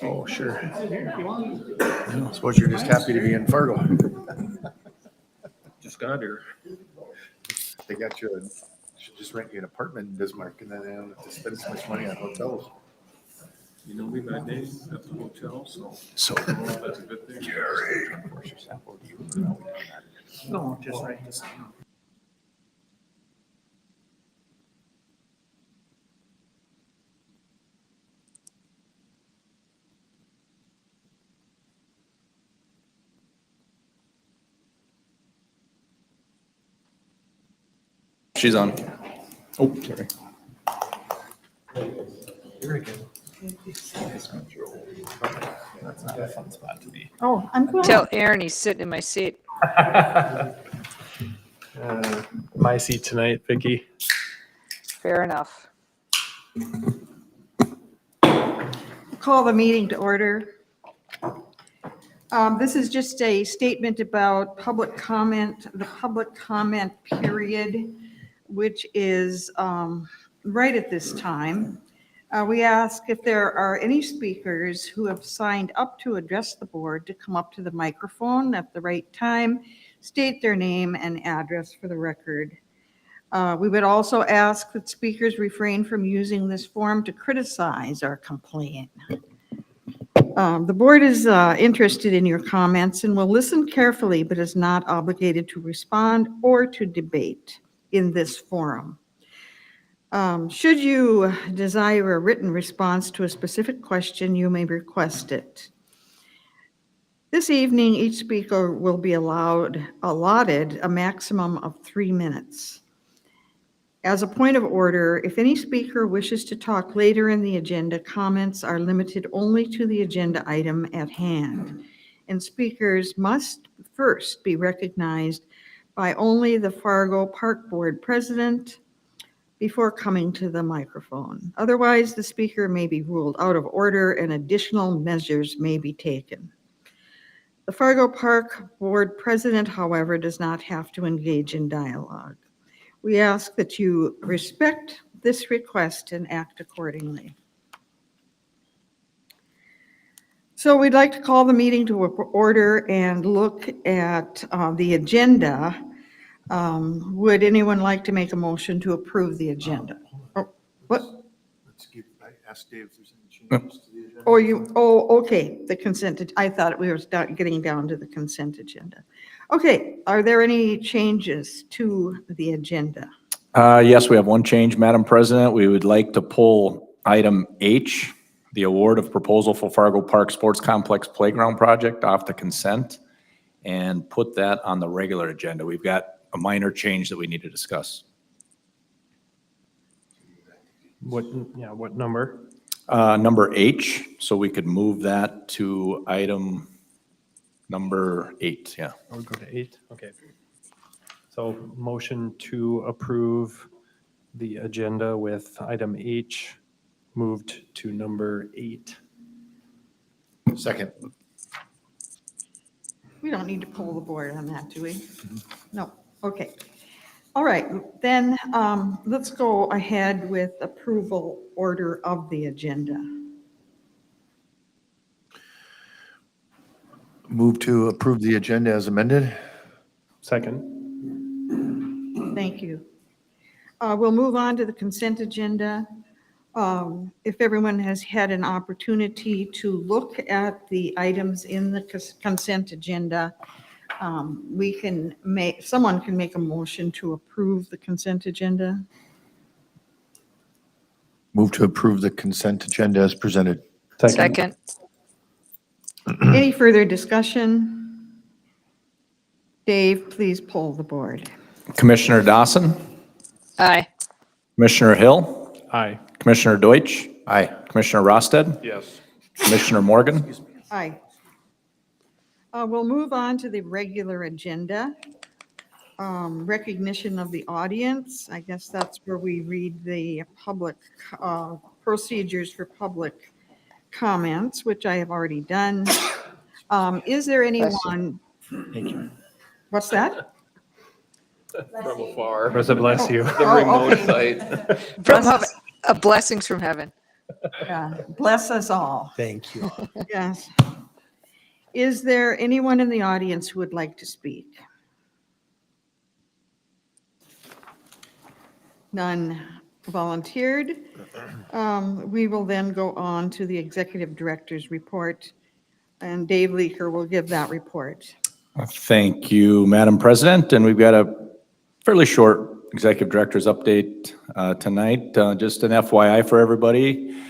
Oh, sure. I suppose you're just happy to be in Fargo. Just got here. They got you, should just rent you an apartment in Bismarck and then they don't have to spend so much money on hotels. You know, we've had days at the hotel, so So, that's a good thing. No, just write this down. She's on. Oh, sorry. Very good. That's not a fun spot to be. Oh, I'm glad. Tell Aaron he's sitting in my seat. My seat tonight, Vicky. Fair enough. Call the meeting to order. This is just a statement about public comment, the public comment period, which is right at this time. We ask if there are any speakers who have signed up to address the board to come up to the microphone at the right time, state their name and address for the record. We would also ask that speakers refrain from using this forum to criticize or complain. The board is interested in your comments and will listen carefully, but is not obligated to respond or to debate in this forum. Should you desire a written response to a specific question, you may request it. This evening, each speaker will be allotted a maximum of 3 minutes. As a point of order, if any speaker wishes to talk later in the agenda, comments are limited only to the agenda item at hand, and speakers must first be recognized by only the Fargo Park Board President before coming to the microphone. Otherwise, the speaker may be ruled out of order and additional measures may be taken. The Fargo Park Board President, however, does not have to engage in dialogue. We ask that you respect this request and act accordingly. So we'd like to call the meeting to order and look at the agenda. Would anyone like to make a motion to approve the agenda? Oh, what? I asked Dave if there's any changes to the agenda. Okay, the consent, I thought we were getting down to the consent agenda. Okay, are there any changes to the agenda? Yes, we have one change, Madam President. We would like to pull item H, the award of proposal for Fargo Park Sports Complex Playground Project, off the consent and put that on the regular agenda. We've got a minor change that we need to discuss. What number? Number H, so we could move that to item number 8, yeah. Or go to 8? Okay. So motion to approve the agenda with item H moved to number 8. Second. We don't need to poll the board on that, do we? No, okay. All right, then let's go ahead with approval order of the agenda. Move to approve the agenda as amended. Second. Thank you. We'll move on to the consent agenda. If everyone has had an opportunity to look at the items in the consent agenda, someone can make a motion to approve the consent agenda. Move to approve the consent agenda as presented. Second. Any further discussion? Dave, please poll the board. Commissioner Dawson, Aye. Commissioner Hill, Aye. Commissioner Deutsch, Aye. Commissioner Rosted, Yes. Commissioner Morgan. Aye. We'll move on to the regular agenda. Recognition of the audience. I guess that's where we read the public procedures for public comments, which I have already done. Is there anyone? What's that? From afar. Rosa bless you. The Oh, remote okay. site. From heaven, blessings from heaven. Yeah, bless us all. Thank you. Yes. Is there anyone in the audience who would like to speak? None volunteered. We will then go on to the executive director's report, and Dave Leaker will give that report. Thank you, Madam President, and we've got a fairly short executive director's update tonight. Just an FYI for everybody,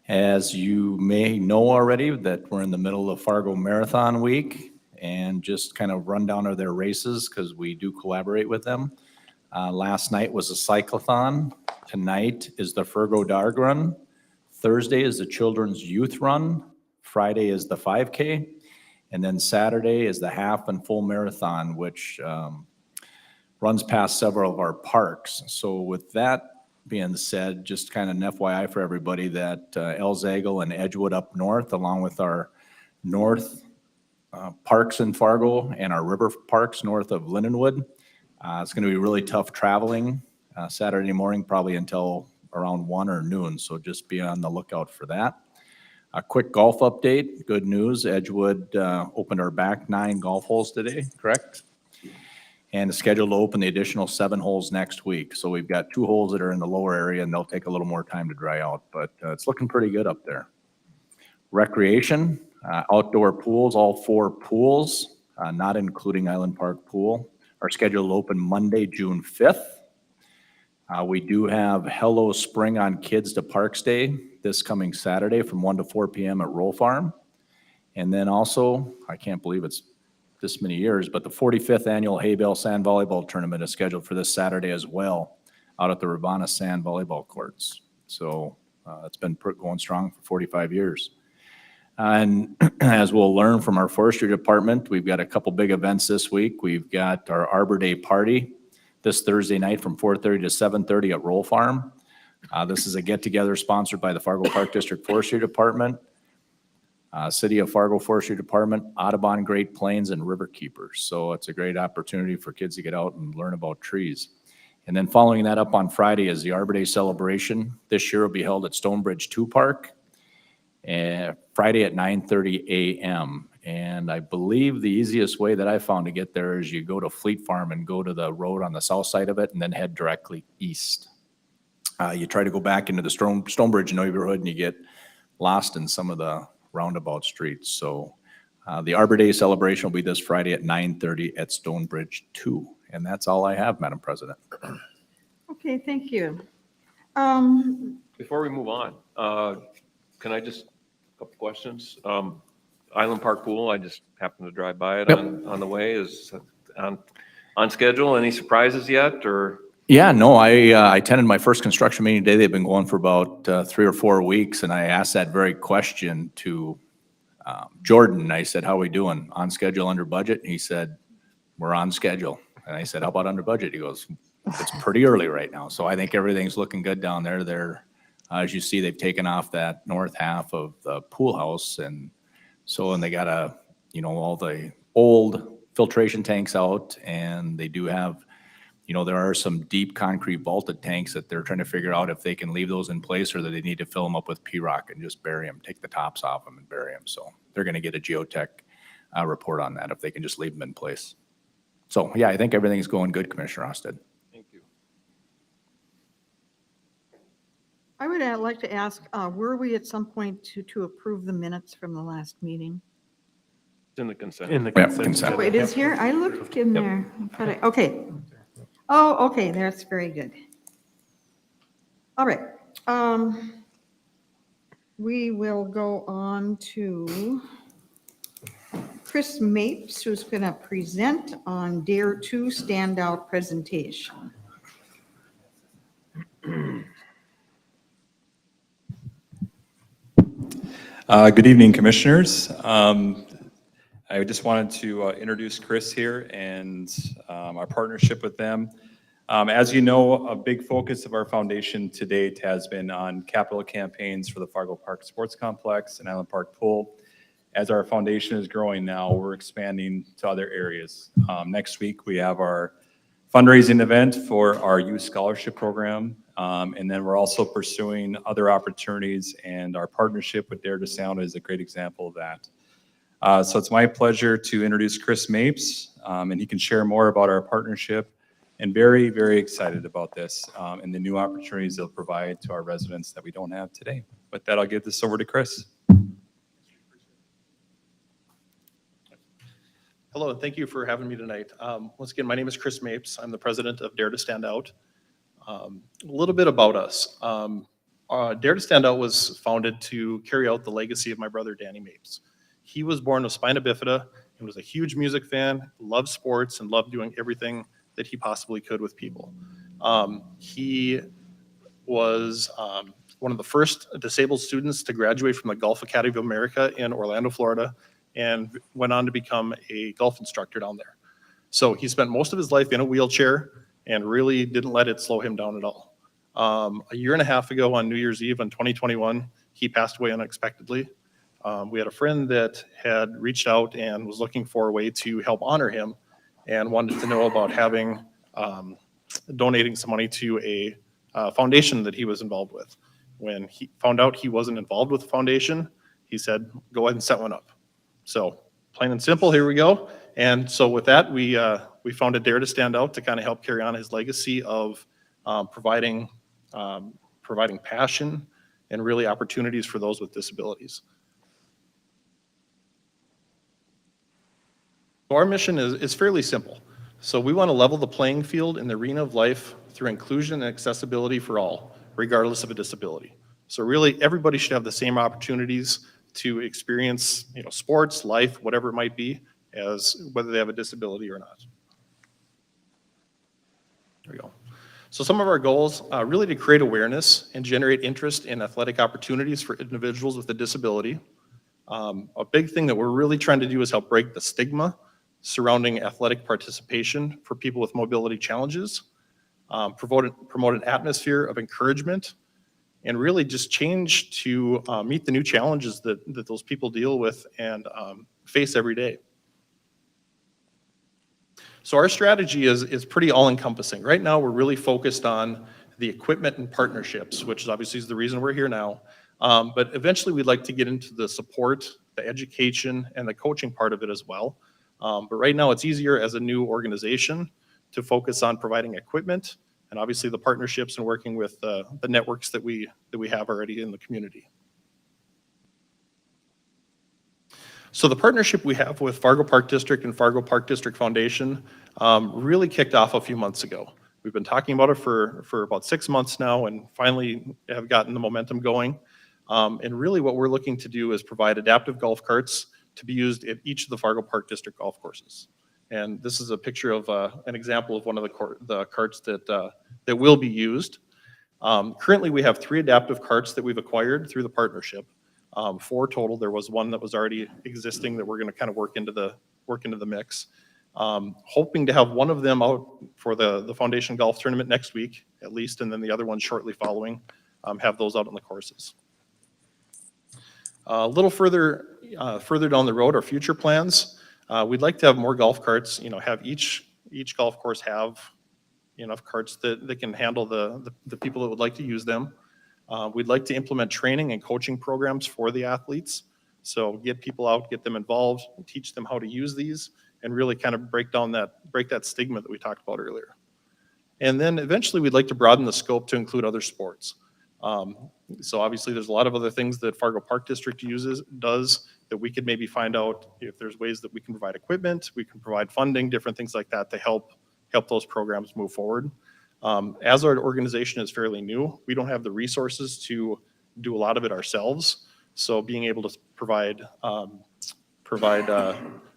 as you may know already, that we're in the middle of Fargo Marathon Week, and just kind of rundown of their races because we do collaborate with them. Last night was a cyclathon. Tonight is the Fargo Dog Run. Thursday is the Children's Youth Run. Friday is the 5K. And then Saturday is the half and full marathon, which runs past several of our parks. So with that being said, just kind of an FYI for everybody that Elzagle and Edgewood up north, along with our north parks in Fargo and our river parks north of Lindenwood, it's going to be really tough traveling Saturday morning, probably until around 1 or noon. So just be on the lookout for that. A quick golf update. Good news. Edgewood opened our back 9 golf holes today, correct? And is scheduled to open the additional 7 holes next week. So we've got 2 holes that are in the lower area, and they'll take a little more time to dry out, but it's looking pretty good up there. Recreation, outdoor pools, all 4 pools, not including Island Park Pool, are scheduled to open Monday, June 5th. We do have Hello Spring on Kids to Parks Day this coming Saturday from 1 to 4 p.m. at Roll Farm. And then also, I can't believe it's this many years, but the 45th annual Hay Bale Sand Volleyball Tournament is scheduled for this Saturday as well, out at the Rivanna Sand Volleyball Courts. So it's been going strong for 45 years. And as we'll learn from our forestry department, we've got a couple big events this week. We've got our Arbor Day party this Thursday night from 4:30 to 7:30 at Roll Farm. This is a get-together sponsored by the Fargo Park District Forestry Department, City of Fargo Forestry Department, Audubon Great Plains, and River Keepers. So it's a great opportunity for kids to get out and learn about trees. And then following that up on Friday is the Arbor Day celebration. This year will be held at Stonebridge 2 Park, Friday at 9:30 a.m. And I believe the easiest way that I found to get there is you go to Fleet Farm and go to the road on the south side of it and then head directly east. You try to go back into the Stonebridge neighborhood and you get lost in some of the roundabout streets. So the Arbor Day celebration will be this Friday at 9:30 at Stonebridge 2. And that's all I have, Madam President. Okay, thank you. Before we move on, can I just, a couple questions? Island Park Pool, I just happened to drive by it Yep. on the way. Is on schedule? Any surprises yet, or? Yeah, no, I attended my first construction meeting today. They've been going for about 3 or 4 weeks, and I asked that very question to Jordan. I said, how are we doing? On schedule, under budget? And he said, we're on schedule. And I said, how about under budget? He goes, it's pretty early right now. So I think everything's looking good down there. They're, as you see, they've taken off that north half of the pool house, and they got all the old filtration tanks out, and they do have, there are some deep concrete vaulted tanks that they're trying to figure out if they can leave those in place or that they need to fill them up with P-rock and just bury them, take the tops off them and bury them. So they're going to get a geotech report on that if they can just leave them in place. So yeah, I think everything's going good, Commissioner Austin. Thank you. I would like to ask, were we at some point to approve the minutes from the last meeting? It's in the consent. In the Yeah, consent. consent. Oh, it is here? I looked in there. But okay. Oh, okay, that's very good. All right. We will go on to Chris Mapes, who's going to present on Dare 2 standout presentation. Good evening, Commissioners. I just wanted to introduce Chris here and our partnership with them. As you know, a big focus of our foundation to date has been on capital campaigns for the Fargo Park Sports Complex and Island Park Pool. As our foundation is growing now, we're expanding to other areas. Next week, we have our fundraising event for our youth scholarship program And then we're also pursuing other opportunities, and our partnership with Dare to Sound is a great example of that. So it's my pleasure to introduce Chris Mapes, and he can share more about our partnership, and very, very excited about this and the new opportunities they'll provide to our residents that we don't have today. With that, I'll give this over to Chris. Hello, and thank you for having me tonight. Once again, my name is Chris Mapes. I'm the president of Dare to Stand Out. A little bit about us. Dare to Stand Out was founded to carry out the legacy of my brother, Danny Mapes. He was born with spina bifida and was a huge music fan, loved sports, and loved doing everything that he possibly could with people. He was one of the first disabled students to graduate from the Golf Academy of America in Orlando, Florida, and went on to become a golf instructor down there. So he spent most of his life in a wheelchair and really didn't let it slow him down at all. A year and a half ago on New Year's Eve in 2021, he passed away unexpectedly. We had a friend that had reached out and was looking for a way to help honor him and wanted to know about having, donating some money to a foundation that he was involved with. When he found out he wasn't involved with the foundation, he said, go ahead and set one up. So plain and simple, here we go. And so with that, we founded Dare to Stand Out to kind of help carry on his legacy of providing passion and really opportunities for those with disabilities. So our mission is fairly simple. So we want to level the playing field in the arena of life through inclusion and accessibility for all, regardless of a disability. So really, everybody should have the same opportunities to experience, sports, life, whatever it might be, as whether they have a disability or not. There we go. So some of our goals, really to create awareness and generate interest in athletic opportunities for individuals with a disability. A big thing that we're really trying to do is help break the stigma surrounding athletic participation for people with mobility challenges, promote an atmosphere of encouragement, and really just change to meet the new challenges that those people deal with and face every day. So our strategy is pretty all-encompassing. Right now, we're really focused on the equipment and partnerships, which is obviously the reason we're here now. But eventually, we'd like to get into the support, the education, and the coaching part of it as well. But right now, it's easier as a new organization to focus on providing equipment and obviously the partnerships and working with the networks that we have already in the community. So the partnership we have with Fargo Park District and Fargo Park District Foundation really kicked off a few months ago. We've been talking about it for about 6 months now and finally have gotten the momentum going. And really what we're looking to do is provide adaptive golf carts to be used at each of the Fargo Park District golf courses. And this is a picture of an example of one of the carts that will be used. Currently, we have 3 adaptive carts that we've acquired through the partnership. 4 total. There was one that was already existing that we're going to kind of work into the mix. Hoping to have one of them out for the Foundation Golf Tournament next week, at least, and then the other one shortly following. Have those out on the courses. A little further down the road, our future plans. We'd like to have more golf carts. Have each golf course have enough carts that can handle the people that would like to use them. We'd like to implement training and coaching programs for the athletes. So get people out, get them involved, and teach them how to use these, and really kind of break that stigma that we talked about earlier. And then eventually, we'd like to broaden the scope to include other sports. So obviously, there's a lot of other things that Fargo Park District does that we could maybe find out if there's ways that we can provide equipment, we can provide funding, different things like that to help those programs move forward. As our organization is fairly new, we don't have the resources to do a lot of it ourselves. So being able to provide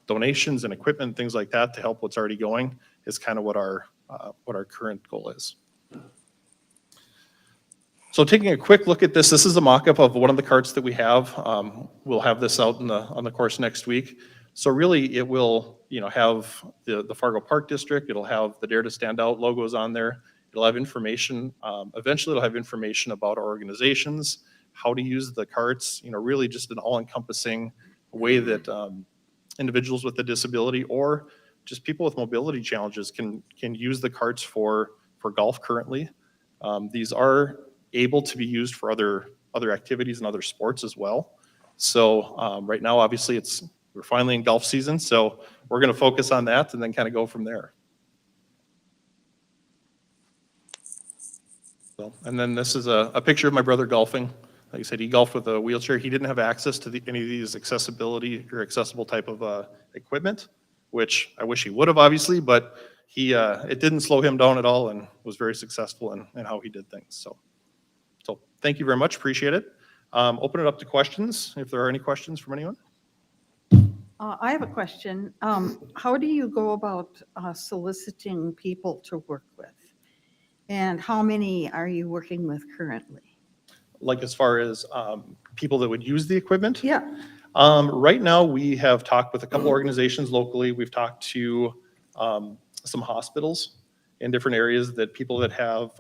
donations and equipment, things like that to help what's already going is kind of what our current goal is. So taking a quick look at this is a mock-up of one of the carts that we have. We'll have this out on the course next week. So really, it will have the Fargo Park District. It'll have the Dare to Stand Out logos on there. It'll have information. Eventually, it'll have information about our organizations, how to use the carts. Really just an all-encompassing way that individuals with a disability or just people with mobility challenges can use the carts for golf currently. These are able to be used for other activities and other sports as well. So right now, obviously, we're finally in golf season, so we're going to focus on that and then kind of go from there. So, and then this is a picture of my brother golfing. Like I said, he golfed with a wheelchair. He didn't have access to any of these accessibility or accessible type of equipment, which I wish he would have, obviously, but it didn't slow him down at all and was very successful in how he did things. So thank you very much. Appreciate it. Open it up to questions, if there are any questions from anyone. I have a question. How do you go about soliciting people to work with? And how many are you working with currently? Like as far as people that would use the equipment? Yeah, Right now, we have talked with a couple organizations locally. We've talked to some hospitals in different areas that people that have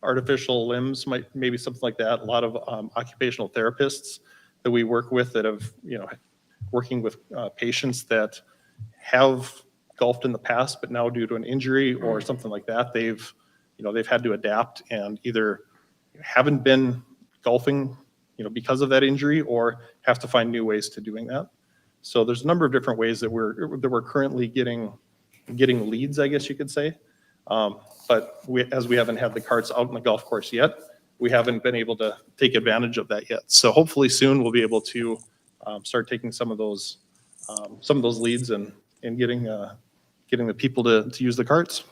artificial limbs, maybe something like that. A lot of occupational therapists that we work with that have, working with patients that have golfed in the past, but now due to an injury or something like that, they've had to adapt and either haven't been golfing, because of that injury, or have to find new ways to doing that. So there's a number of different ways that we're currently getting leads, I guess you could say. But as we haven't had the carts out in the golf course yet, we haven't been able to take advantage of that yet. So hopefully soon we'll be able to start taking some of those leads and getting the people to use the carts.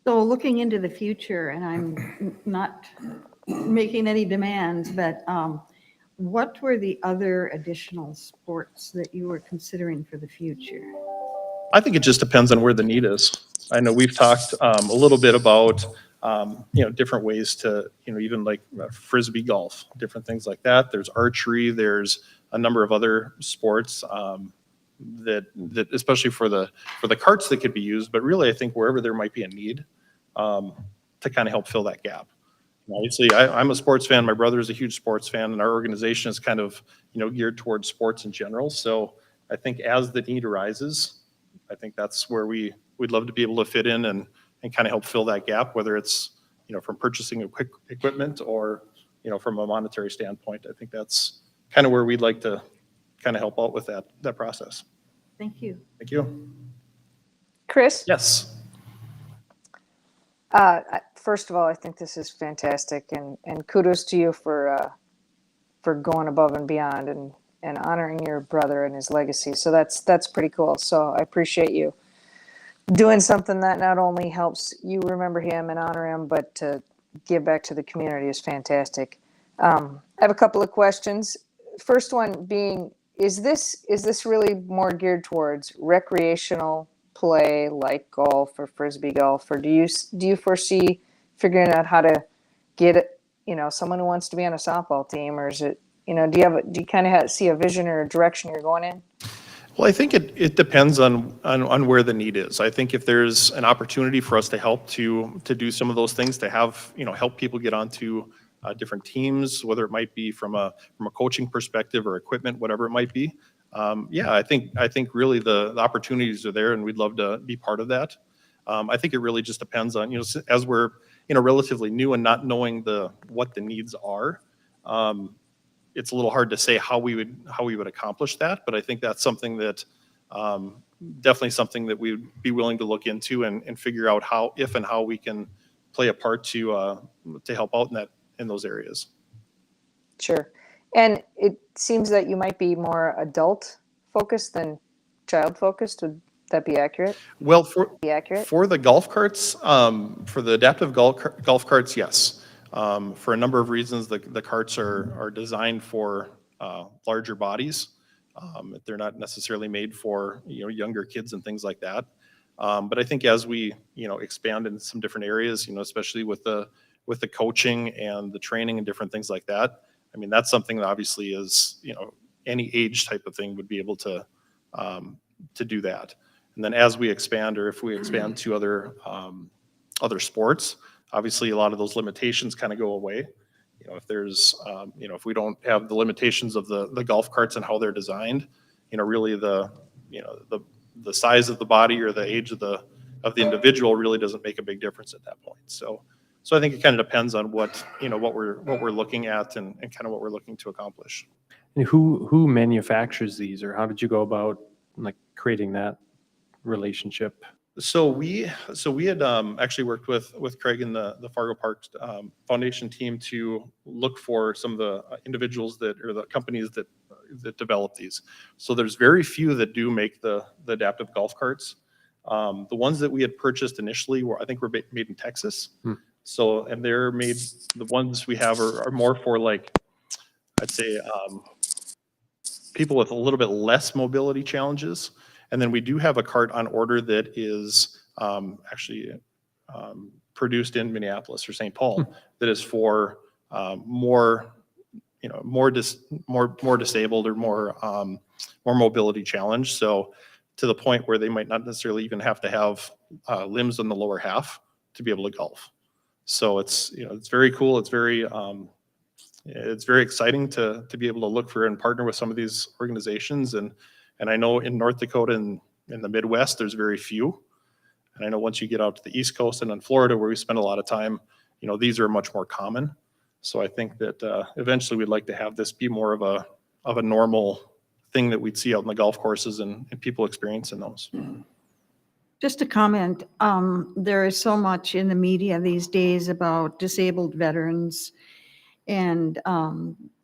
so looking into the future, and I'm not making any demands, but what were the other additional sports that you were considering for the future? I think it just depends on where the need is. I know we've talked a little bit about different ways to even like frisbee golf, different things like that. There's archery. There's a number of other sports that especially for the carts that could be used. But really, I think wherever there might be a need to kind of help fill that gap. Obviously, I'm a sports fan. My brother is a huge sports fan, and our organization is kind of geared towards sports in general. So I think as the need arises, I think that's where we'd love to be able to fit in and kind of help fill that gap, whether it's from purchasing equipment or from a monetary standpoint. I think that's kind of where we'd like to kind of help out with that process. Thank you. Thank you. Chris? Yes. First of all, I think this is fantastic, and kudos to you for going above and beyond and honoring your brother and his legacy. So that's pretty cool. So I appreciate you doing something that not only helps you remember him and honor him, but to give back to the community is fantastic. I have a couple of questions. First one being, is this really more geared towards recreational play like golf or frisbee golf, or do you foresee figuring out how to get someone who wants to be on a softball team, or is it do you kind of see a vision or a direction you're going in? Well, I think it depends on where the need is. I think if there's an opportunity for us to help to do some of those things, to have help people get onto different teams, whether it might be from a coaching perspective or equipment, whatever it might be. Yeah, I think really the opportunities are there, and we'd love to be part of that. I think it really just depends on as we're relatively new and not knowing what the needs are. It's a little hard to say how we would accomplish that, but I think that's something that definitely something that we would be willing to look into and figure out if and how we can play a part to help out in those areas. Sure. And it seems that you might be more adult focused than child focused. Would that be accurate? Well, for the golf carts, for the adaptive golf carts, yes. For a number of reasons, the carts are designed for larger bodies. They're not necessarily made for younger kids and things like that. But I think as we expand in some different areas, especially with the coaching and the training and different things like that, I mean that's something that obviously is any age type of thing would be able to do that. And then as we expand, or if we expand to other sports, obviously a lot of those limitations kind of go away. If there's if we don't have the limitations of the golf carts and how they're designed, really the size of the body or the age of of the individual really doesn't make a big difference at that point. So I think it kind of depends on what we're looking at and kind of what we're looking to accomplish. And who manufactures these, or how did you go about like creating that relationship? So we had actually worked with Craig and the Fargo Park Foundation team to look for some of the individuals or the companies that develop these. So there's very few that do make the adaptive golf carts. The ones that we had purchased initially were made in Texas. So, and they're made, the ones we have are more for like, I'd say, people with a little bit less mobility challenges. And then we do have a cart on order that is actually produced in Minneapolis or St. Paul that is for more disabled or more mobility challenged. So to the point where they might not necessarily even have to have limbs on the lower half to be able to golf. So it's very cool. It's very exciting to be able to look for and partner with some of these organizations. And I know in North Dakota and in the Midwest, there's very few. And I know once you get out to the East Coast and in Florida, where we spend a lot of time, these are much more common. So I think that eventually we'd like to have this be more of a normal thing that we'd see out in the golf courses and people experiencing those. Just a comment, there is so much in the media these days about disabled veterans and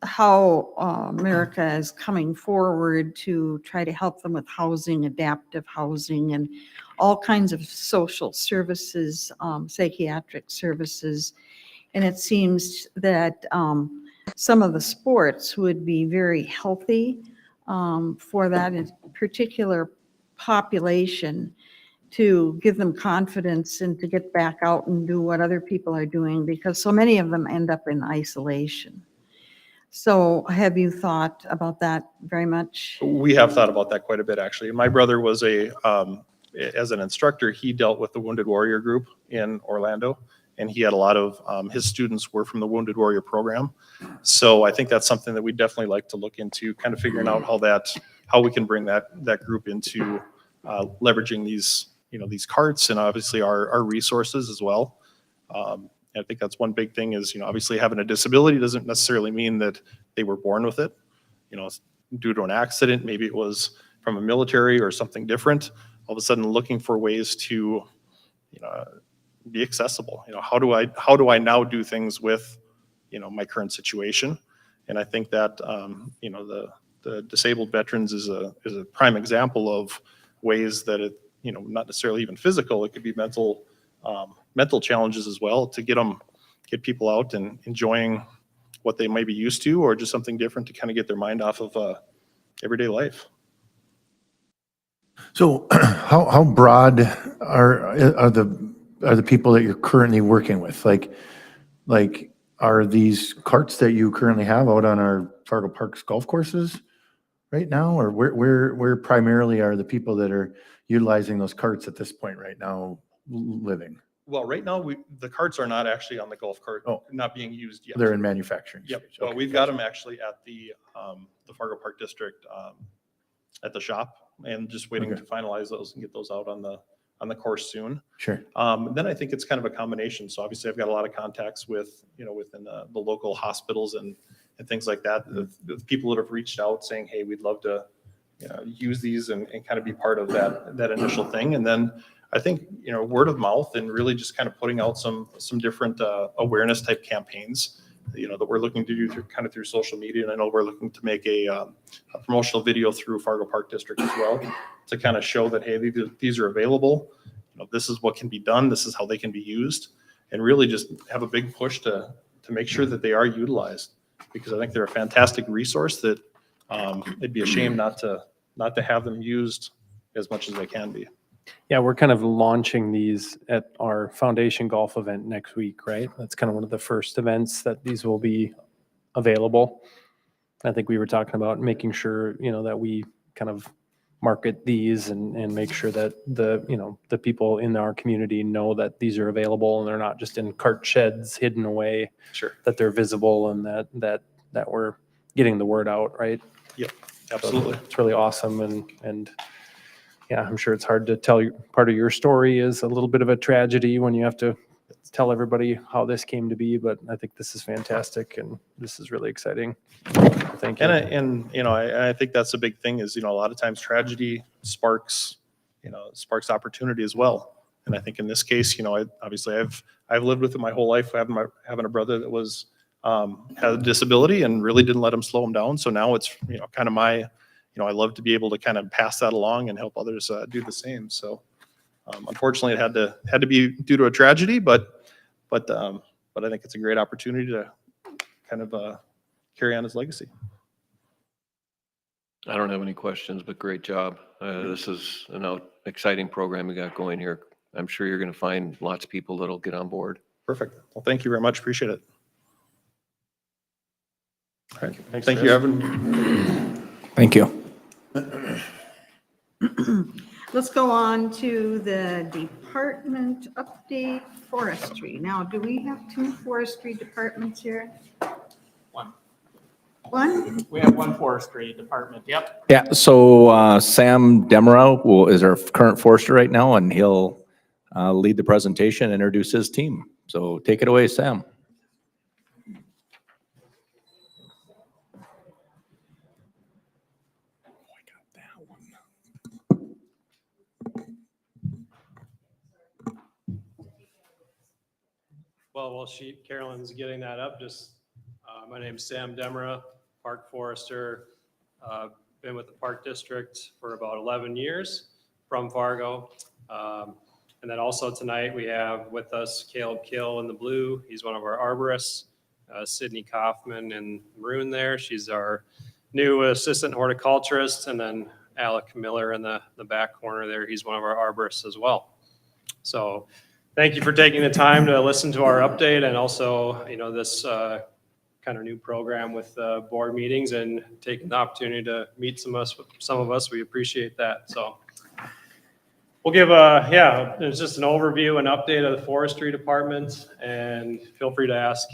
how America is coming forward to try to help them with housing, adaptive housing, and all kinds of social services, psychiatric services. And it seems that some of the sports would be very healthy for that particular population, to give them confidence and to get back out and do what other people are doing, because so many of them end up in isolation. So have you thought about that very much? We have thought about that quite a bit, actually. My brother was as an instructor, he dealt with the Wounded Warrior group in Orlando, and he had a lot of his students were from the Wounded Warrior program. So I think that's something that we'd definitely like to look into, kind of figuring out how we can bring that group into leveraging these carts and obviously our resources as well. I think that's one big thing is, obviously having a disability doesn't necessarily mean that they were born with it, due to an accident, maybe it was from a military or something different. All of a sudden looking for ways to, be accessible. How do I now do things with, my current situation? And I think that, the disabled veterans is a prime example of ways that it, not necessarily even physical, it could be mental challenges as well, to get people out and enjoying what they might be used to, or just something different to kind of get their mind off of everyday life. So how broad are the people that you're currently working with? Like are these carts that you currently have out on our Fargo Parks golf courses right now, or where primarily are the people that are utilizing those carts at this point right now living? Well, right now the carts are not actually on the golf cart, not being used yet. They're in manufacturing. Yep. stage. Well, Okay, we've got them actually at the Fargo Park District at the shop, and just waiting to finalize those and get those out on the course soon. Sure. Then I think it's kind of a combination. So obviously I've got a lot of contacts with, within the local hospitals and things like that. The people that have reached out saying, hey, we'd love to use these and kind of be part of that initial thing. And then I think, word of mouth and really just kind of putting out some different awareness type campaigns, that we're looking to do through social media. And I know we're looking to make a promotional video through Fargo Park District as well, to kind of show that, hey, these are available. This is what can be done. This is how they can be used, and really just have a big push to make sure that they are utilized, because I think they're a fantastic resource that it'd be a shame not to have them used as much as they can be. Yeah, we're kind of launching these at our foundation golf event next week, right? That's kind of one of the first events that these will be available. I think we were talking about making sure, that we kind of market these and make sure that the people in our community know that these are available and they're not just in cart sheds hidden away. Sure. That they're visible and that we're getting the word out, right? Yep, absolutely. So it's really awesome. And yeah, I'm sure it's hard to tell you, part of your story is a little bit of a tragedy when you have to tell everybody how this came to be, but I think this is fantastic and this is really exciting. Thank you. And you know, I think that's a big thing is, you know, a lot of times tragedy sparks, sparks opportunity as well. And I think in this case, you know, I've lived with it my whole life, having a brother that was, had a disability and really didn't let him slow him down. So now it's, you know, kind of I love to be able to kind of pass that along and help others do the same. So unfortunately, it had to be due to a tragedy, but I think it's a great opportunity to kind of carry on his legacy. I don't have any questions, but great job. This is an exciting program we got going here. I'm sure you're going to find lots of people that'll get on board. Perfect. Well, thank you very much. Appreciate it. All right. Thanks, Thank you, Chris. Evan. Thank you. Let's go on to the department update, forestry. Now, do we have two forestry departments here? One. One? We have one forestry department, yep. Yeah, so Sam Demerau is our current forester right now, and he'll lead the presentation, introduce his team. So take it away, Sam. Well, while Carolyn's getting that up, my name's Sam Demera, park forester. Been with the park district for about 11 years from Fargo. And then also tonight we have with us Caleb Kill in the blue. He's one of our arborists. Sydney Kaufman in maroon there. She's our new assistant horticulturist. And then Alec Miller in the back corner there. He's one of our arborists as well. So thank you for taking the time to listen to our update and also, this kind of new program with board meetings and taking the opportunity to meet some of us. We appreciate that. So we'll give it's just an overview and update of the forestry department, and feel free to ask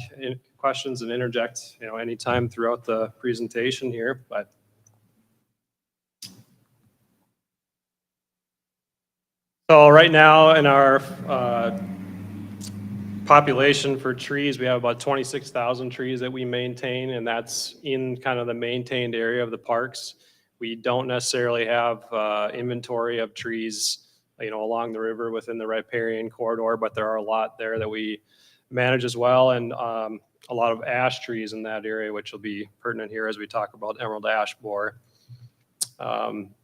questions and interject, anytime throughout the presentation here. But so right now in our population for trees, we have about 26,000 trees that we maintain, and that's in kind of the maintained area of the parks. We don't necessarily have inventory of trees, along the river within the riparian corridor, but there are a lot there that we manage as well, and a lot of ash trees in that area, which will be pertinent here as we talk about emerald ash borer.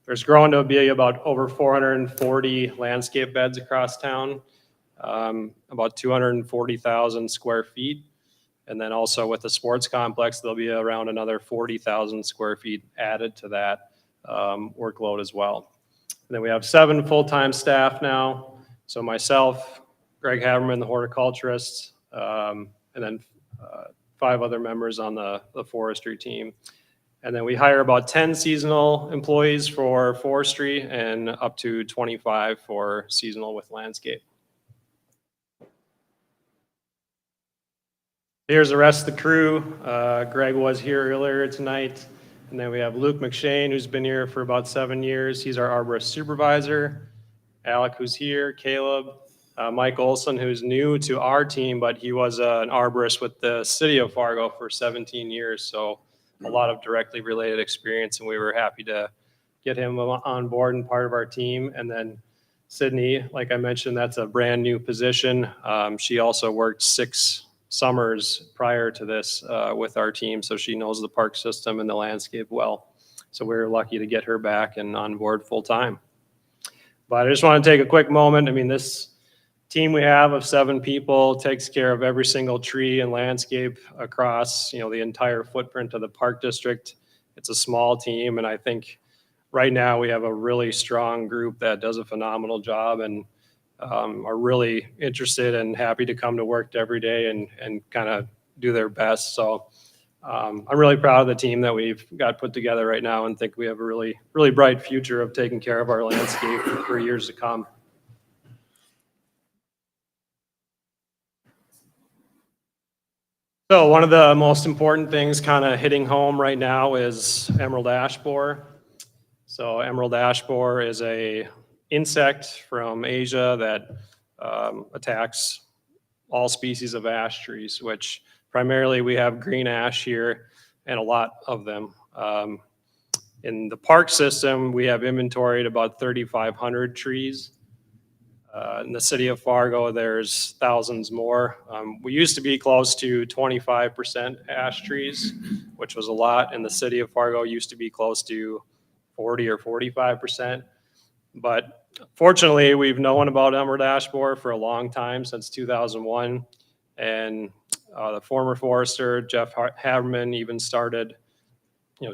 There's growing to be about over 440 landscape beds across town. About 240,000 square feet. And then also with the sports complex, there'll be around another 40,000 square feet added to that workload as well. And then we have 7 full-time staff now. So myself, Greg Haberman, the horticulturist, and then 5 other members on the forestry team. And then we hire about 10 seasonal employees for forestry and up to 25 for seasonal with landscape. Here's the rest of the crew. Greg was here earlier tonight. And then we have Luke McShane, who's been here for about 7 years. He's our arborist supervisor. Alec, who's here. Caleb. Mike Olson, who's new to our team, but he was an arborist with the city of Fargo for 17 years. So a lot of directly related experience, and we were happy to get him on board and part of our team. And then Sydney, like I mentioned, that's a brand new position. She also worked 6 summers prior to this with our team, so she knows the park system and the landscape well. So we were lucky to get her back and on board full time. But I just want to take a quick moment. I mean, this team we have of 7 people takes care of every single tree and landscape across, the entire footprint of the park district. It's a small team, and I think right now we have a really strong group that does a phenomenal job and are really interested and happy to come to work every day and kind of do their best. So I'm really proud of the team that we've got put together right now and think we have a really, really bright future of taking care of our landscape for years to come. So one of the most important things kind of hitting home right now is emerald ash borer. So emerald ash borer is a insect from Asia that attacks all species of ash trees, which primarily we have green ash here and a lot of them. In the park system, we have inventoried about 3,500 trees. In the city of Fargo, there's thousands more. We used to be close to 25% ash trees, which was a lot. And the city of Fargo used to be close to 40 or 45%. But fortunately, we've known about emerald ash borer for a long time, since 2001. And the former forester, Jeff Haberman, even started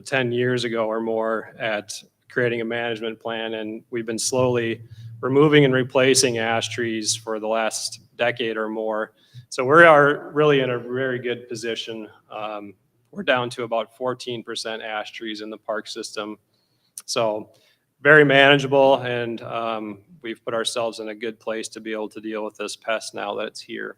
10 years ago or more at creating a management plan. And we've been slowly removing and replacing ash trees for the last decade or more. So we are really in a very good position. We're down to about 14% ash trees in the park system. So very manageable, and we've put ourselves in a good place to be able to deal with this pest now that it's here.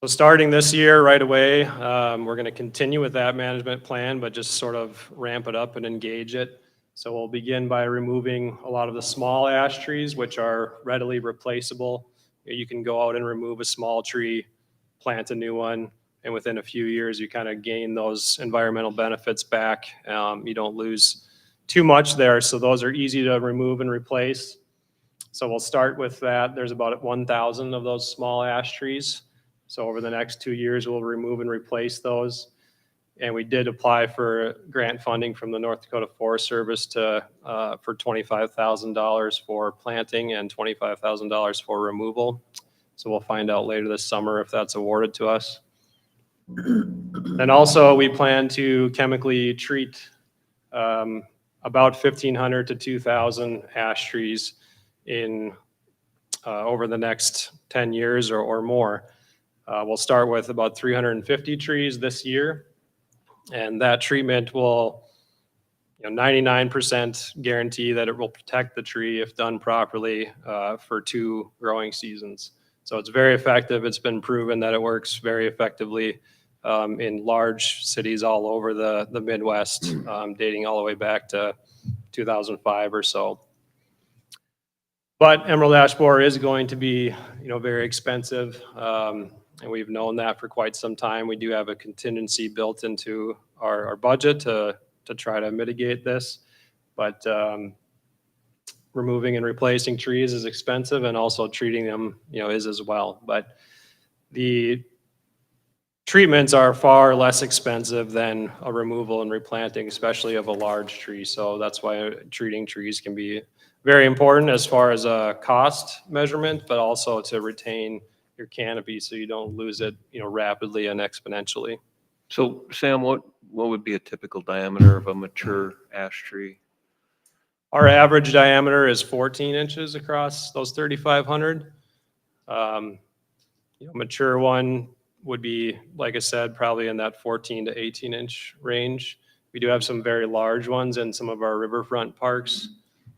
So starting this year right away, we're going to continue with that management plan, but just sort of ramp it up and engage it. So we'll begin by removing a lot of the small ash trees, which are readily replaceable. You can go out and remove a small tree, plant a new one, and within a few years, you kind of gain those environmental benefits back. You don't lose too much there, so those are easy to remove and replace. So we'll start with that. There's about 1,000 of those small ash trees. So over the next 2 years, we'll remove and replace those. And we did apply for grant funding from the North Dakota Forest Service for $25,000 for planting and $25,000 for removal. So we'll find out later this summer if that's awarded to us. And also, we plan to chemically treat about 1,500 to 2,000 ash trees in over the next 10 years or more. We'll start with about 350 trees this year, and that treatment will 99% guarantee that it will protect the tree if done properly for 2 growing seasons. So it's very effective. It's been proven that it works very effectively in large cities all over the Midwest, dating all the way back to 2005 or so. But emerald ash borer is going to be, very expensive, and we've known that for quite some time. We do have a contingency built into our budget to try to mitigate this, but removing and replacing trees is expensive, and also treating them, is as well. But the treatments are far less expensive than a removal and replanting, especially of a large tree. So that's why treating trees can be very important as far as a cost measurement, but also to retain your canopy so you don't lose it, rapidly and exponentially. So Sam, what would be a typical diameter of a mature ash tree? Our average diameter is 14 inches across those 3,500. Mature one would be, like I said, probably in that 14 to 18 inch range. We do have some very large ones in some of our riverfront parks.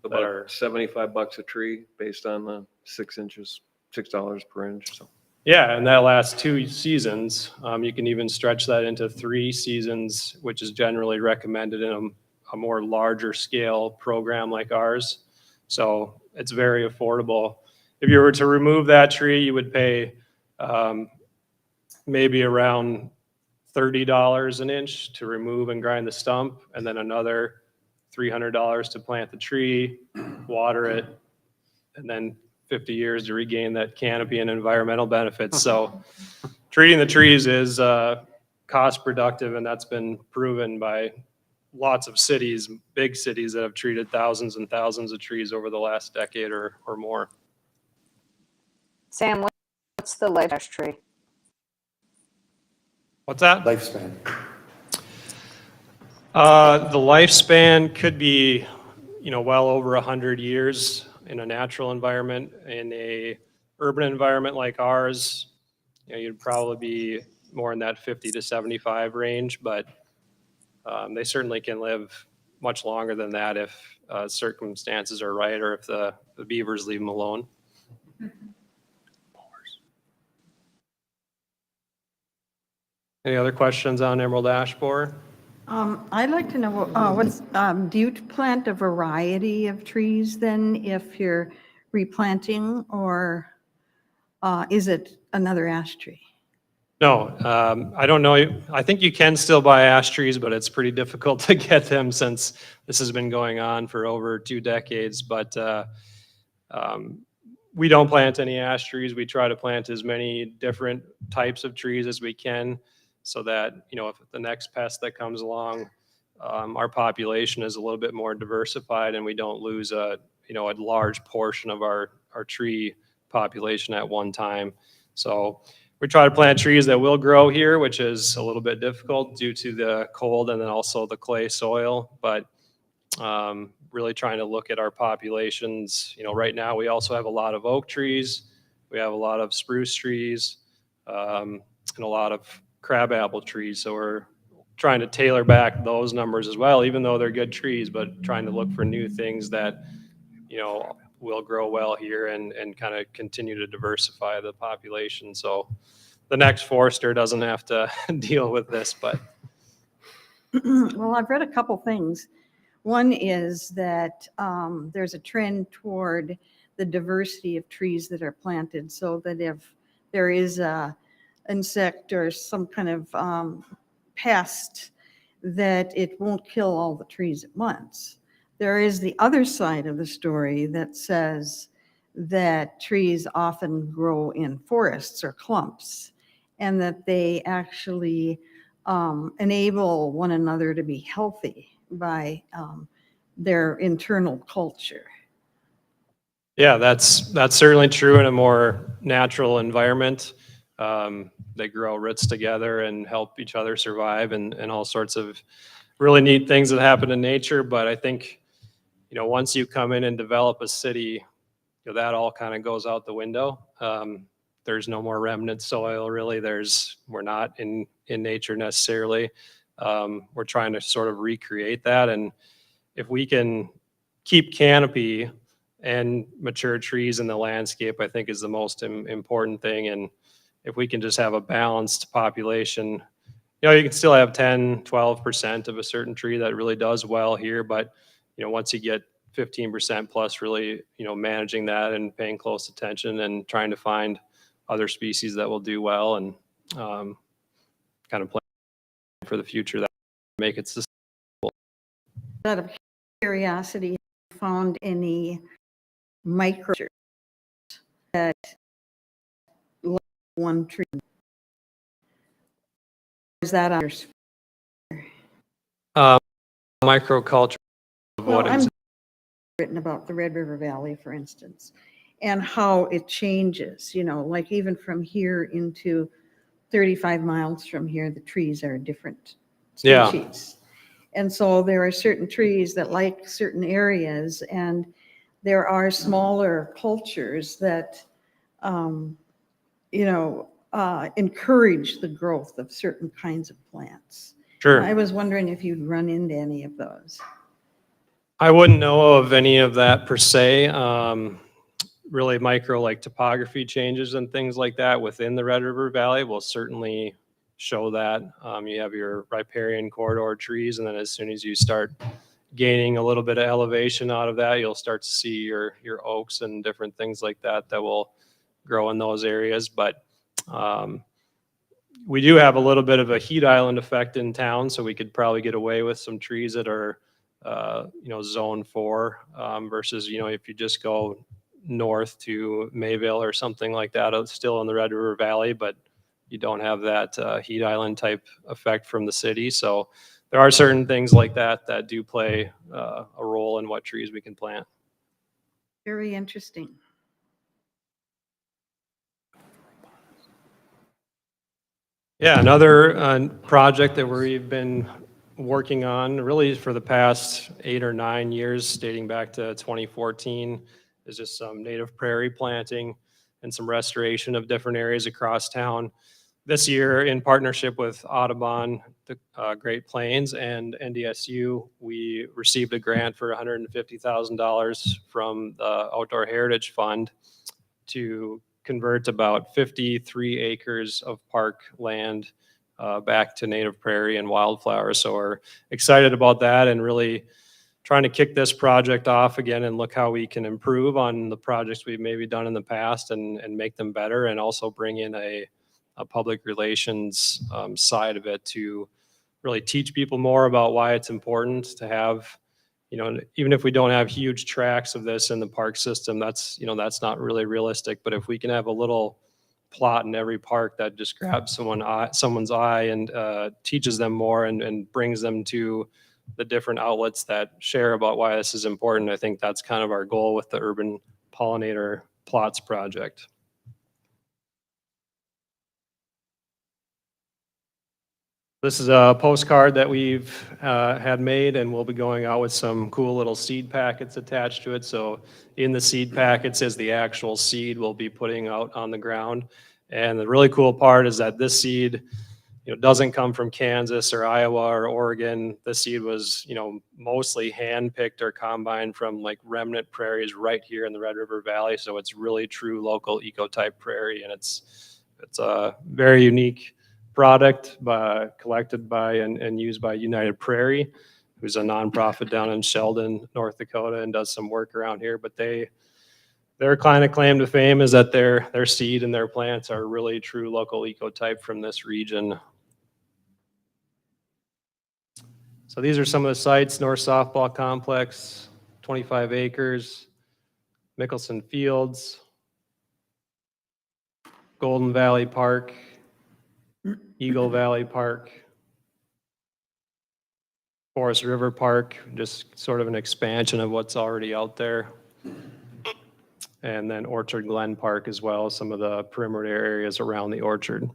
About $75 a tree based on the 6 inches, $6 per inch. So. Yeah, and that lasts 2 seasons. You can even stretch that into 3 seasons, which is generally recommended in a more larger scale program like ours. So it's very affordable. If you were to remove that tree, you would pay maybe around $30 an inch to remove and grind the stump, and then another $300 to plant the tree, water it, and then 50 years to regain that canopy and environmental benefits. So treating the trees is cost productive, and that's been proven by lots of cities, big cities that have treated thousands and thousands of trees over the last decade or more. Sam, what's the life ash tree? What's that? Lifespan. The lifespan could be, well over 100 years in a natural environment. In a urban environment like ours, you'd probably be more in that 50 to 75 range, but they certainly can live much longer than that if circumstances are right, or if the beavers leave them alone. Any other questions on emerald ash borer? I'd like to know, do you plant a variety of trees then if you're replanting, or is it another ash tree? No, I don't know. I think you can still buy ash trees, but it's pretty difficult to get them since this has been going on for over 2 decades. But we don't plant any ash trees. We try to plant as many different types of trees as we can so that, if the next pest that comes along, our population is a little bit more diversified and we don't lose a large portion of our tree population at one time. So we try to plant trees that will grow here, which is a little bit difficult due to the cold and then also the clay soil. But really trying to look at our populations. Right now we also have a lot of oak trees, we have a lot of spruce trees, and a lot of crabapple trees. So we're trying to tailor back those numbers as well, even though they're good trees, but trying to look for new things that, will grow well here and kind of continue to diversify the population. So the next forester doesn't have to deal with this, but. Well, I've read a couple things. One is that there's a trend toward the diversity of trees that are planted, so that if there is a insect or some kind of pest, that it won't kill all the trees at once. There is the other side of the story that says that trees often grow in forests or clumps, and that they actually enable one another to be healthy by their internal culture. Yeah, that's certainly true in a more natural environment. They grow roots together and help each other survive and all sorts of really neat things that happen in nature. But I think, once you come in and develop a city, that all kind of goes out the window. There's no more remnant soil really. We're not in nature necessarily. We're trying to sort of recreate that. And if we can keep canopy and mature trees in the landscape, I think is the most important thing. And if we can just have a balanced population, you can still have 10, 12% of a certain tree that really does well here. But, once you get 15% plus, really, managing that and paying close attention and trying to find other species that will do well and kind of plan for the future that make it sustainable. Out of curiosity, have you found any micro that like one tree? Is that under? Microculture of Well, what I'm is written about the Red River Valley, for instance, and how it changes, like even from here into 35 miles from here, the trees are different Yeah. species. And so there are certain trees that like certain areas, and there are smaller cultures that, encourage the growth of certain kinds of plants. Sure. I was wondering if you'd run into any of those. I wouldn't know of any of that per se. Really micro like topography changes and things like that within the Red River Valley will certainly show that. You have your riparian corridor trees, and then as soon as you start gaining a little bit of elevation out of that, you'll start to see your oaks and different things like that that will grow in those areas. But we do have a little bit of a heat island effect in town, so we could probably get away with some trees that are zone 4 versus, if you just go north to Mayville or something like that, it's still in the Red River Valley, but you don't have that heat island type effect from the city. So there are certain things like that that do play a role in what trees we can plant. Very interesting. Yeah, another project that we've been working on really for the past 8 or 9 years, dating back to 2014, is just some native prairie planting and some restoration of different areas across town. This year, in partnership with Audubon, the Great Plains, and NDSU, we received a grant for $150,000 from the Outdoor Heritage Fund to convert about 53 acres of park land back to native prairie and wildflowers. So we're excited about that and really trying to kick this project off again and look how we can improve on the projects we've maybe done in the past and make them better, and also bring in a public relations side of it to really teach people more about why it's important to have, even if we don't have huge tracts of this in the park system, that's not really realistic. But if we can have a little plot in every park that just grabs someone's eye and teaches them more and brings them to the different outlets that share about why this is important, I think that's kind of our goal with the Urban Pollinator Plots project. This is a postcard that we've had made, and we'll be going out with some cool little seed packets attached to it. So in the seed packets is the actual seed we'll be putting out on the ground. And the really cool part is that this seed, doesn't come from Kansas or Iowa or Oregon. The seed was, mostly hand-picked or combined from like remnant prairies right here in the Red River Valley. So it's really true local ecotype prairie, and it's a very unique product collected by and used by United Prairie, who's a nonprofit down in Sheldon, North Dakota, and does some work around here. But their kind of claim to fame is that their seed and their plants are really true local ecotype from this region. So these are some of the sites: North Softball Complex, 25 acres, Mickelson Fields, Golden Valley Park, Eagle Valley Park, Forest River Park, just sort of an expansion of what's already out there. And then Orchard Glen Park as well, some of the perimeter areas around the orchard.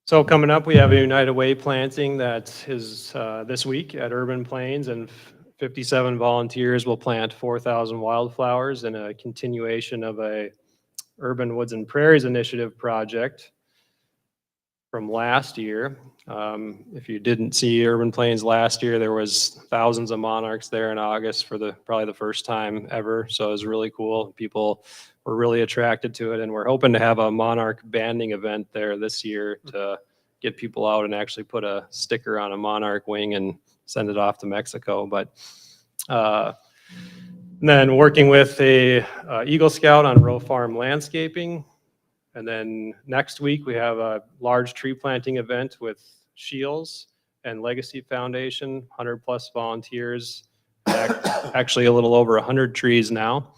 So coming up, we have a United Way planting that is this week at Urban Plains, and 57 volunteers will plant 4,000 wildflowers in a continuation of a Urban Woods and Prairies Initiative project from last year. If you didn't see Urban Plains last year, there was thousands of monarchs there in August for probably the first time ever. So it was really cool. People were really attracted to it, and we're hoping to have a monarch banding event there this year to get people out and actually put a sticker on a monarch wing and send it off to Mexico. But then working with a Eagle Scout on Row Farm landscaping. And then next week, we have a large tree planting event with Shields and Legacy Foundation, 100+ volunteers, actually a little over 100 trees now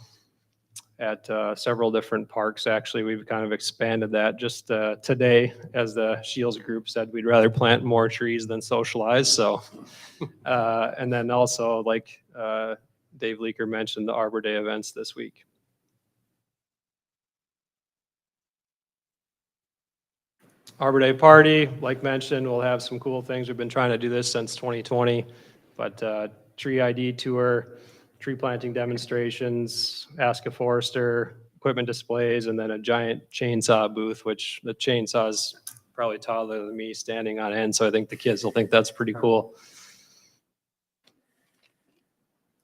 at several different parks. Actually, we've kind of expanded that just today, as the Shields group said, we'd rather plant more trees than socialize. So, and then also, like Dave Leaker mentioned, the Arbor Day events this week. Arbor Day party, like mentioned, we'll have some cool things. We've been trying to do this since 2020, but tree ID tour, tree planting demonstrations, Ask a Forester, equipment displays, and then a giant chainsaw booth, which the chainsaw is probably taller than me standing on end, so I think the kids will think that's pretty cool.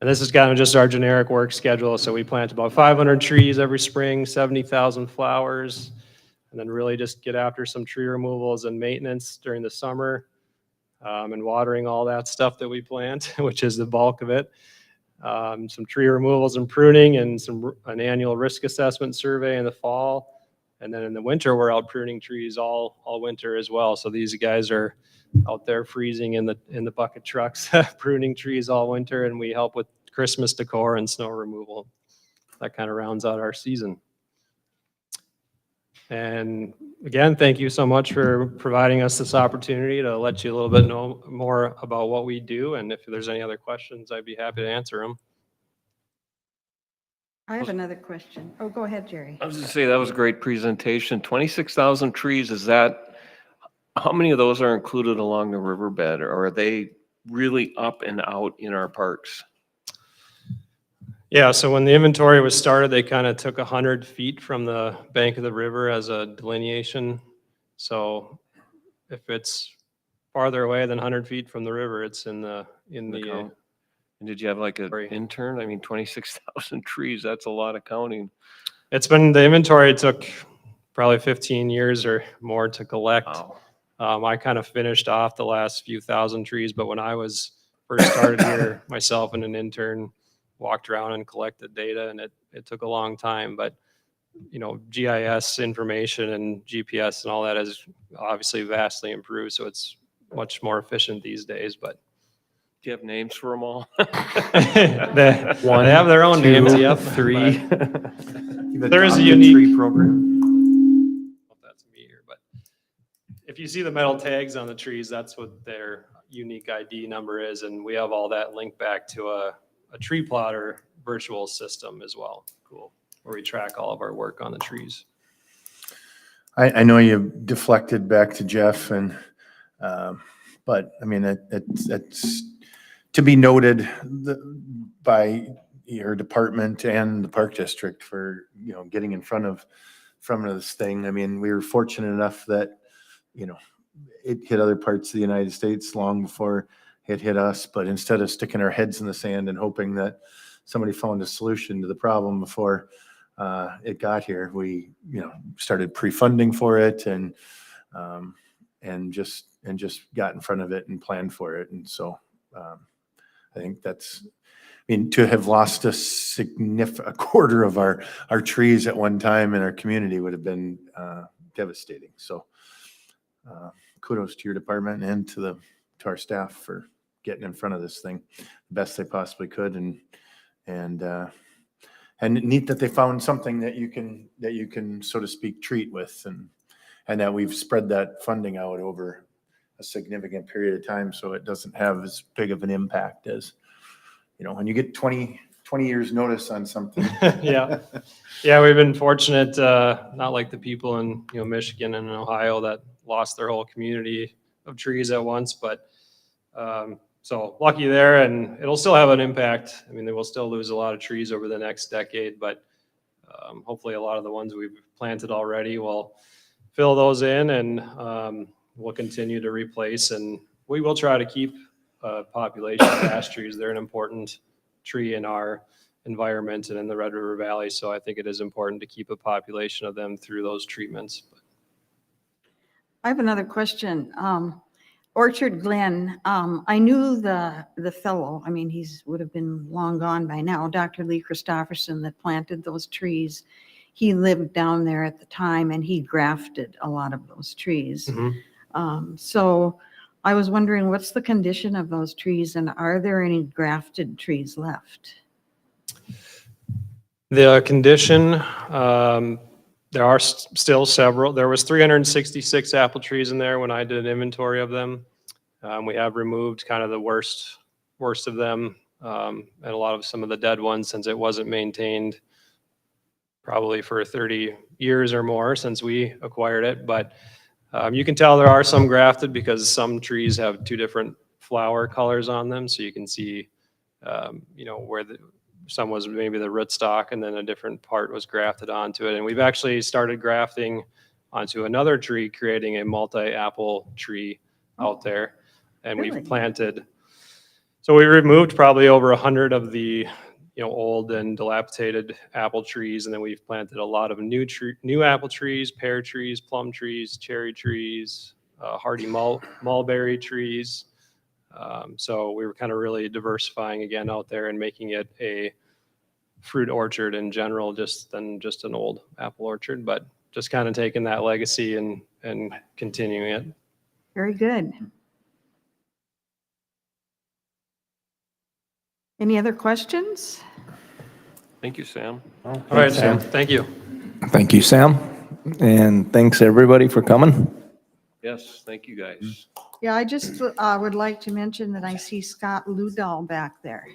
And this is kind of just our generic work schedule. So we plant about 500 trees every spring, 70,000 flowers, and then really just get after some tree removals and maintenance during the summer, and watering all that stuff that we plant, which is the bulk of it. Some tree removals and pruning, and an annual risk assessment survey in the fall. And then in the winter, we're out pruning trees all winter as well. So these guys are out there freezing in the bucket trucks, pruning trees all winter, and we help with Christmas decor and snow removal. That kind of rounds out our season. And again, thank you so much for providing us this opportunity to let you a little bit know more about what we do. And if there's any other questions, I'd be happy to answer them. I have another question. Oh, go ahead, Jerry. I was going to say, that was a great presentation. 26,000 trees, how many of those are included along the riverbed, or are they really up and out in our parks? Yeah, so when the inventory was started, they kind of took 100 feet from the bank of the river as a delineation. So if it's farther away than 100 feet from the river, it's in the count. And did you have like an Sorry. intern? I mean, 26,000 trees, that's a lot of counting. It's been, the inventory took probably 15 years or more to collect. Wow. I kind of finished off the last few thousand trees, but when I was first started here, myself and an intern walked around and collected data, and it took a long time. But you know, GIS information and GPS and all that has obviously vastly improved, so it's much more efficient these days. But Do you have names for them all? they have their own names. Yep. 3. There is a unique tree program. That's me here, but if you see the metal tags on the trees, that's what their unique ID number is, and we have all that linked back to a tree plotter virtual system as well. Cool, where we track all of our work on the trees. I know you deflected back to Jeff and, but I mean, it's to be noted by your department and the park district for, you know, getting in front of this thing. I mean, we were fortunate enough that, you know, it hit other parts of the United States long before it hit us, but instead of sticking our heads in the sand and hoping that somebody found a solution to the problem before it got here, we, you know, started pre-funding for it and just got in front of it and planned for it. And so I think that's, I mean, to have lost a quarter of our trees at one time in our community would have been devastating. So kudos to your department and to our staff for getting in front of this thing the best they possibly could. And neat that they found something that you can, so to speak, treat with, and that we've spread that funding out over a significant period of time, so it doesn't have as big of an impact as, you know, when you get 20 years notice on something. Yeah, we've been fortunate, not like the people in, you know, Michigan and Ohio that lost their whole community of trees at once, but so lucky there, and it'll still have an impact. I mean, they will still lose a lot of trees over the next decade, but hopefully a lot of the ones we've planted already will fill those in, and we'll continue to replace, and we will try to keep a population of ash trees. They're an important tree in our environment and in the Red River Valley, so I think it is important to keep a population of them through those treatments. I have another question. Orchard Glen, I knew the fellow, I mean, would have been long gone by now, Dr. Lee Christopherson, that planted those trees. He lived down there at the time, and he grafted a lot of those trees. So I was wondering, what's the condition of those trees, and are there any grafted trees left? The condition, there are still several. There was 366 apple trees in there when I did an inventory of them. We have removed kind of the worst of them, and a lot of some of the dead ones, since it wasn't maintained probably for 30 years or more since we acquired it. But you can tell there are some grafted because some trees have two different flower colors on them. So you can see, you know, where some was maybe the rootstock and then a different part was grafted onto it. And we've actually started grafting onto another tree, creating a multi-apple tree out there. And Really? we've planted, so we removed probably over 100 of the, you know, old and dilapidated apple trees. And then we've planted a lot of new apple trees, pear trees, plum trees, cherry trees, hardy mulberry trees. So we were kind of really diversifying again out there and making it a fruit orchard in general, than just an old apple orchard, but just kind of taking that legacy and continuing it. Very good. Any other questions? Thank you, Sam. All right, Sam, thank you. Thank you, Sam. And thanks everybody for coming. Yes, thank you guys. Yeah, I just would like to mention that I see Scott Ludahl back there.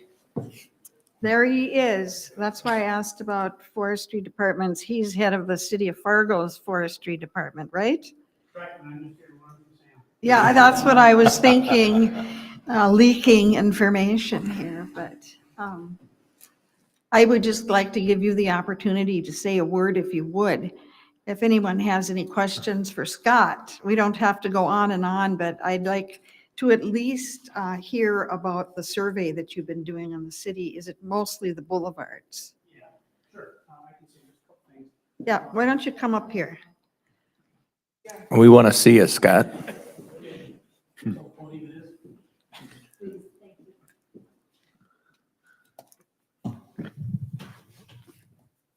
There he is. That's why I asked about forestry departments. He's head of the city of Fargo's forestry department, right? Yeah, that's what I was thinking, leaking information here, but I would just like to give you the opportunity to say a word if you would. If anyone has any questions for Scott, we don't have to go on and on, but I'd like to at least hear about the survey that you've been doing on the city. Is it mostly the boulevards? Yeah, sure. I can say just a couple things. Yeah, why don't you come up here? We want to see you, Scott.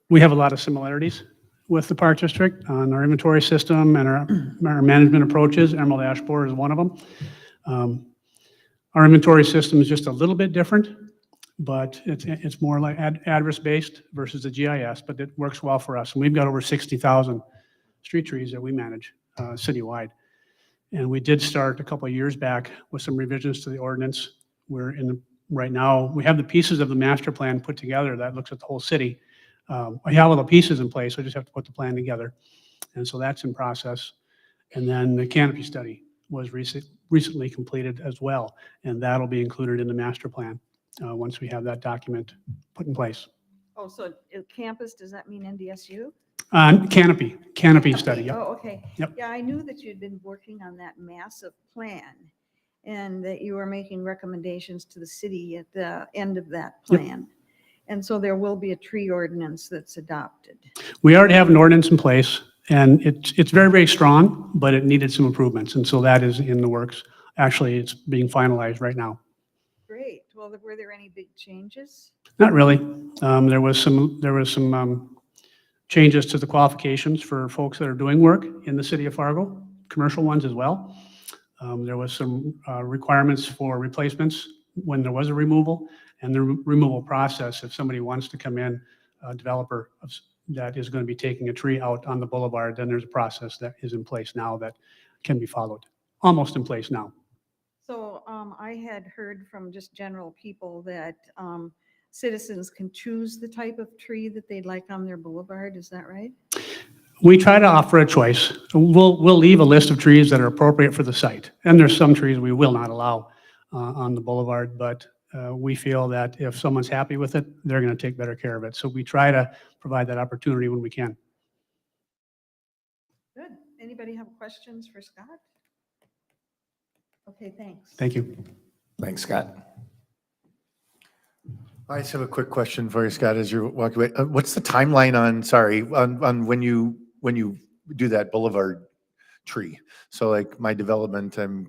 We have a lot of similarities with the Park District on our inventory system and our management approaches. Emerald Ash Borer is one of them. Our inventory system is just a little bit different, but it's more like address-based versus the GIS, but it works well for us. And we've got over 60,000 street trees that we manage citywide. And we did start a couple of years back with some revisions to the ordinance. Right now, we have the pieces of the master plan put together that looks at the whole city. I have all the pieces in place, I just have to put the plan together. And so that's in process. And then the canopy study was recently completed as well, and that'll be included in the master plan once we have that document put in place. Oh, so campus, does that mean NDSU? Canopy study, yep. Oh, okay. Yep. Yeah, I knew that you'd been working on that massive plan and that you were making recommendations to the city at the end of that Yep. plan. And so there will be a tree ordinance that's adopted. We already have an ordinance in place, and it's very, very strong, but it needed some improvements, and so that is in the works. Actually, it's being finalized right now. Great. Well, were there any big changes? Not really. There was some changes to the qualifications for folks that are doing work in the city of Fargo, commercial ones as well. There was some requirements for replacements when there was a removal, and the removal process, if somebody wants to come in, a developer that is going to be taking a tree out on the boulevard, then there's a process that is in place now that can be followed, almost in place now. So I had heard from just general people that citizens can choose the type of tree that they'd like on their boulevard. Is that right? We try to offer a choice. We'll leave a list of trees that are appropriate for the site. And there's some trees we will not allow on the boulevard, but we feel that if someone's happy with it, they're going to take better care of it. So we try to provide that opportunity when we can. Good. Anybody have questions for Scott? Okay, thanks. Thank you. Thanks, Scott. I just have a quick question for you, Scott, as you're walking away. What's the timeline on when you do that boulevard tree? So like my development, I'm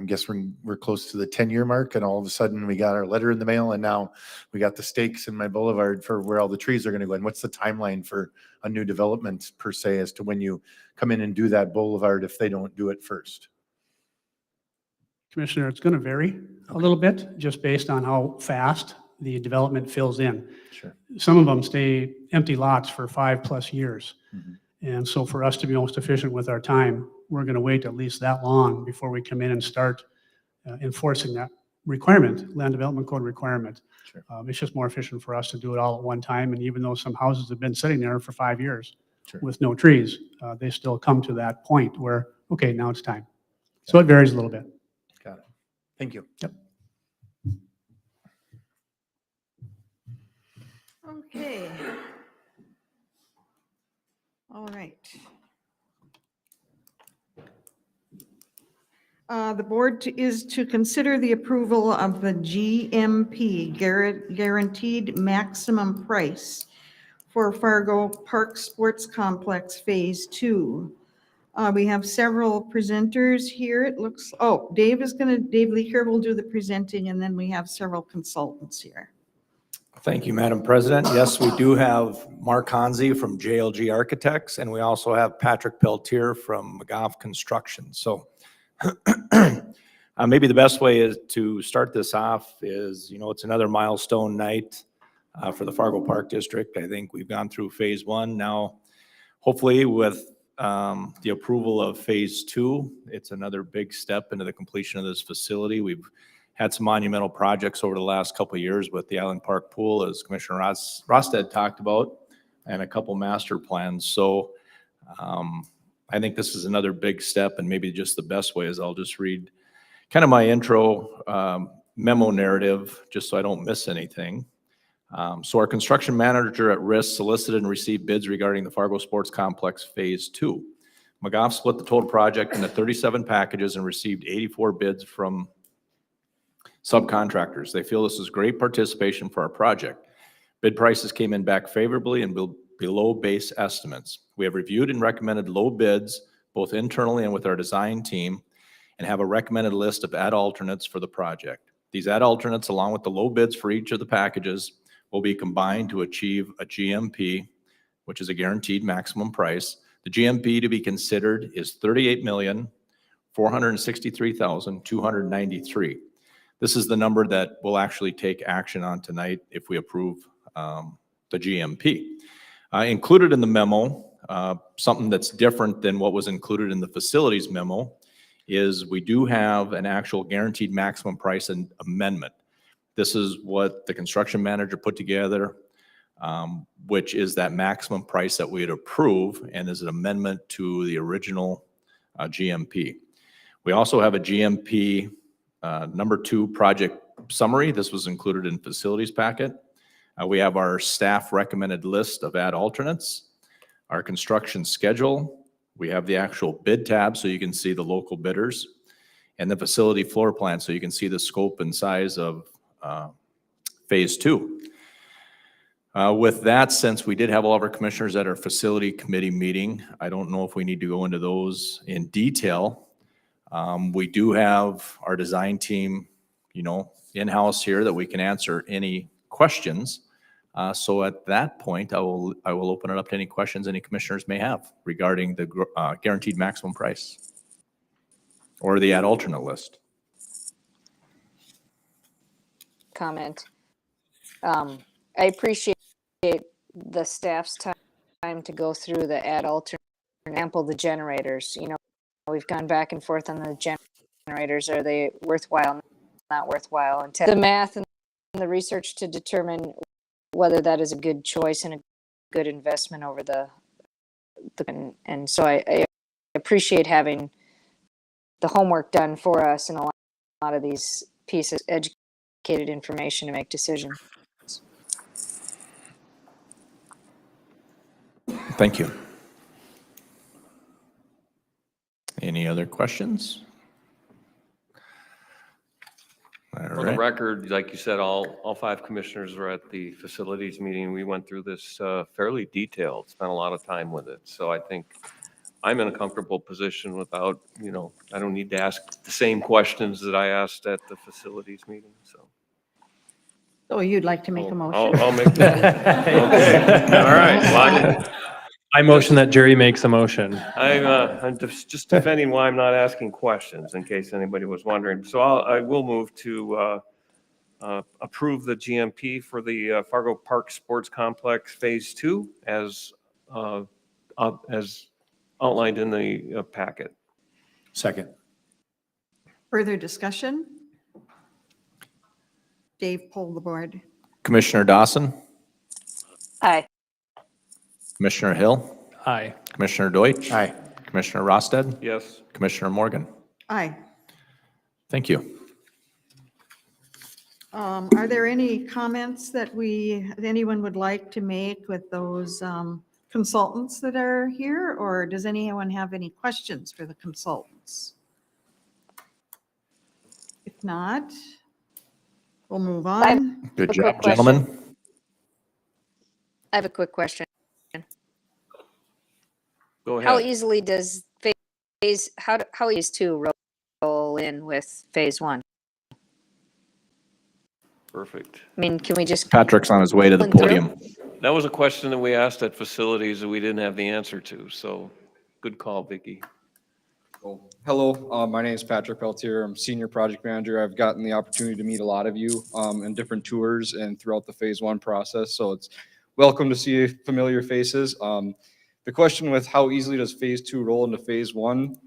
guessing we're close to the 10-year mark, and all of a sudden we got our letter in the mail, and now we got the stakes in my boulevard for where all the trees are going to go. And what's the timeline for a new development per se as to when you come in and do that boulevard if they don't do it first? Commissioner, it's going to vary a little bit just based on how fast the development fills in. Sure. Some of them stay empty lots for 5+ years. Mhm. And so for us to be most efficient with our time, we're going to wait at least that long before we come in and start enforcing that requirement, land development code requirement. Sure. It's just more efficient for us to do it all at one time. And even though some houses have been sitting there for 5 years Sure. with no trees, they still come to that point where, okay, now it's time. So it varies a little bit. Got it. Thank you. Yep. Okay. All right. The board is to consider the approval of the GMP, Guaranteed Maximum Price for Fargo Park Sports Complex Phase 2. We have several presenters here. It looks, Dave Leaker will do the presenting, and then we have several consultants here. Thank you, Madam President. Yes, we do have Mark Hanzi from JLG Architects, and we also have Patrick Peltier from McGough Construction. So maybe the best way is to start this off is, it's another milestone night for the Fargo Park District. I think we've gone through phase 1. Now, hopefully with the approval of phase 2, it's another big step into the completion of this facility. We've had some monumental projects over the last couple of years with the Island Park Pool, as Commissioner Rosted talked about, and a couple master plans. So I think this is another big step, and maybe just the best way is I'll just read kind of my intro memo narrative, just so I don't miss anything. So our construction manager at risk solicited and received bids regarding the Fargo Sports Complex Phase 2. McGough split the total project into 37 packages and received 84 bids from subcontractors. They feel this is great participation for our project. Bid prices came in back favorably and below base estimates. We have reviewed and recommended low bids, both internally and with our design team, and have a recommended list of add alternates for the project. These add alternates, along with the low bids for each of the packages, will be combined to achieve a GMP, which is a guaranteed maximum price. The GMP to be considered is $38,463,293. This is the number that we'll actually take action on tonight if we approve the GMP. Included in the memo, something that's different than what was included in the facilities memo, is we do have an actual guaranteed maximum price and amendment. This is what the construction manager put together, which is that maximum price that we'd approve and is an amendment to the original GMP. We also have a GMP number 2 project summary. This was included in facilities packet. We have our staff recommended list of add alternates, our construction schedule. We have the actual bid tab so you can see the local bidders, and the facility floor plan so you can see the scope and size of phase 2. With that, since we did have all of our commissioners at our facility committee meeting, I don't know if we need to go into those in detail. We do have our design team, in-house here that we can answer any questions. So at that point, I will open it up to any questions any commissioners may have regarding the guaranteed maximum price or the add alternate list. Comment. I appreciate the staff's time to go through the add alternate, example, the generators. We've gone back and forth on the generators. Are they worthwhile, not worthwhile? And the math and the research to determine whether that is a good choice and a good investment over and so I appreciate having the homework done for us and a lot of these pieces, educated information to make decisions. Thank you. Any other questions? For the record, like you said, all 5 commissioners were at the facilities meeting. We went through this fairly detailed, spent a lot of time with it. So I think I'm in a comfortable position without, I don't need to ask the same questions that I asked at the facilities meeting, so. Oh, you'd like to make a motion? I'll make that. Okay, all right. Well, I motion that Jerry makes a motion. I'm just defending why I'm not asking questions, in case anybody was wondering. So I will move to approve the GMP for the Fargo Park Sports Complex Phase 2 as outlined in the packet. Second. Further discussion? Dave, poll the board. Commissioner Dawson, Aye. Commissioner Hill, Aye. Commissioner Deutsch. Aye. Commissioner Rosted, Yes. Commissioner Morgan. Aye. Thank you. Are there any comments that anyone would like to make with those consultants that are here? Or does anyone have any questions for the consultants? If not, we'll move on. Good A job, quick question. gentlemen. I have a quick question. Go ahead. How easily does how phase 2 roll in with phase 1? Perfect. I mean, can we just Patrick's on his way to the Through? podium. That was a question that we asked at facilities that we didn't have the answer to. So good call, Vicki. Hello, my name is Patrick Peltier. I'm Senior Project Manager. I've gotten the opportunity to meet a lot of you in different tours and throughout the phase 1 process. So it's welcome to see familiar faces. The question with how easily does phase 2 roll into phase 1?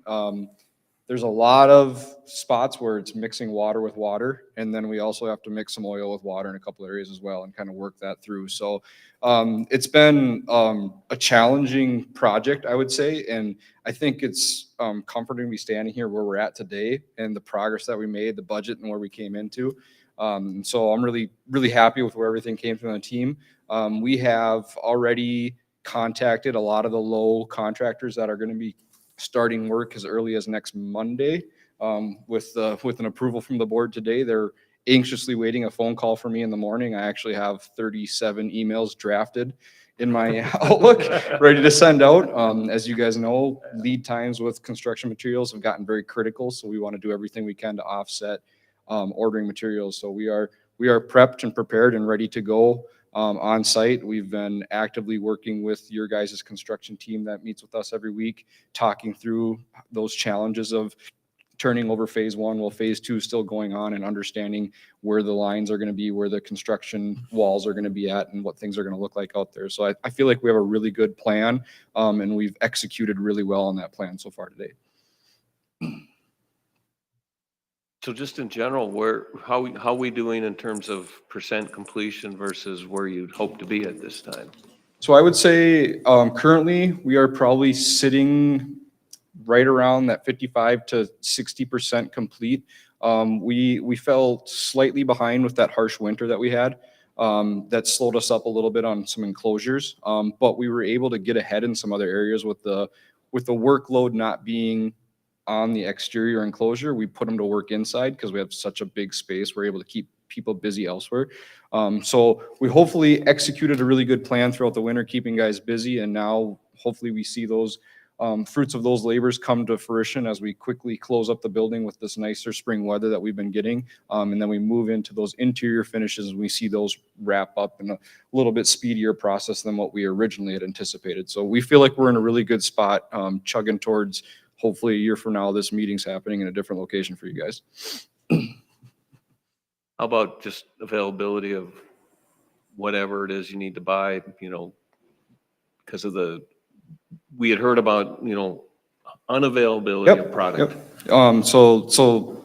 There's a lot of spots where it's mixing water with water, and then we also have to mix some oil with water in a couple areas as well and kind of work that through. So it's been a challenging project, I would say, and I think it's comforting to be standing here where we're at today and the progress that we made, the budget and where we came into. So I'm really, really happy with where everything came from the team. We have already contacted a lot of the low contractors that are going to be starting work as early as next Monday. With an approval from the board today, they're anxiously waiting a phone call from me in the morning. I actually have 37 emails drafted in my Outlook, ready to send out. As you guys know, lead times with construction materials have gotten very critical, so we want to do everything we can to offset ordering materials. So we are prepped and prepared and ready to go on site. We've been actively working with your guys' construction team that meets with us every week, talking through those challenges of turning over phase one while phase two is still going on, and understanding where the lines are going to be, where the construction walls are going to be at, and what things are going to look like out there. So I feel like we have a really good plan, and we've executed really well on that plan so far today. So just in general, how we doing in terms of percent completion versus where you'd hope to be at this time? So I would say currently we are probably sitting right around that 55 to 60% complete. We fell slightly behind with that harsh winter that we had. That slowed us up a little bit on some enclosures, but we were able to get ahead in some other areas with the workload not being on the exterior enclosure. We put them to work inside because we have such a big space. We're able to keep people busy elsewhere. So we hopefully executed a really good plan throughout the winter, keeping guys busy, and now hopefully we see those fruits of those labors come to fruition as we quickly close up the building with this nicer spring weather that we've been getting. And then we move into those interior finishes and we see those wrap up in a little bit speedier process than what we originally had anticipated. So we feel like we're in a really good spot, chugging towards hopefully a year from now, this meeting's happening in a different location for you guys. How about just availability of whatever it is you need to buy, because of we had heard about, unavailability of product. So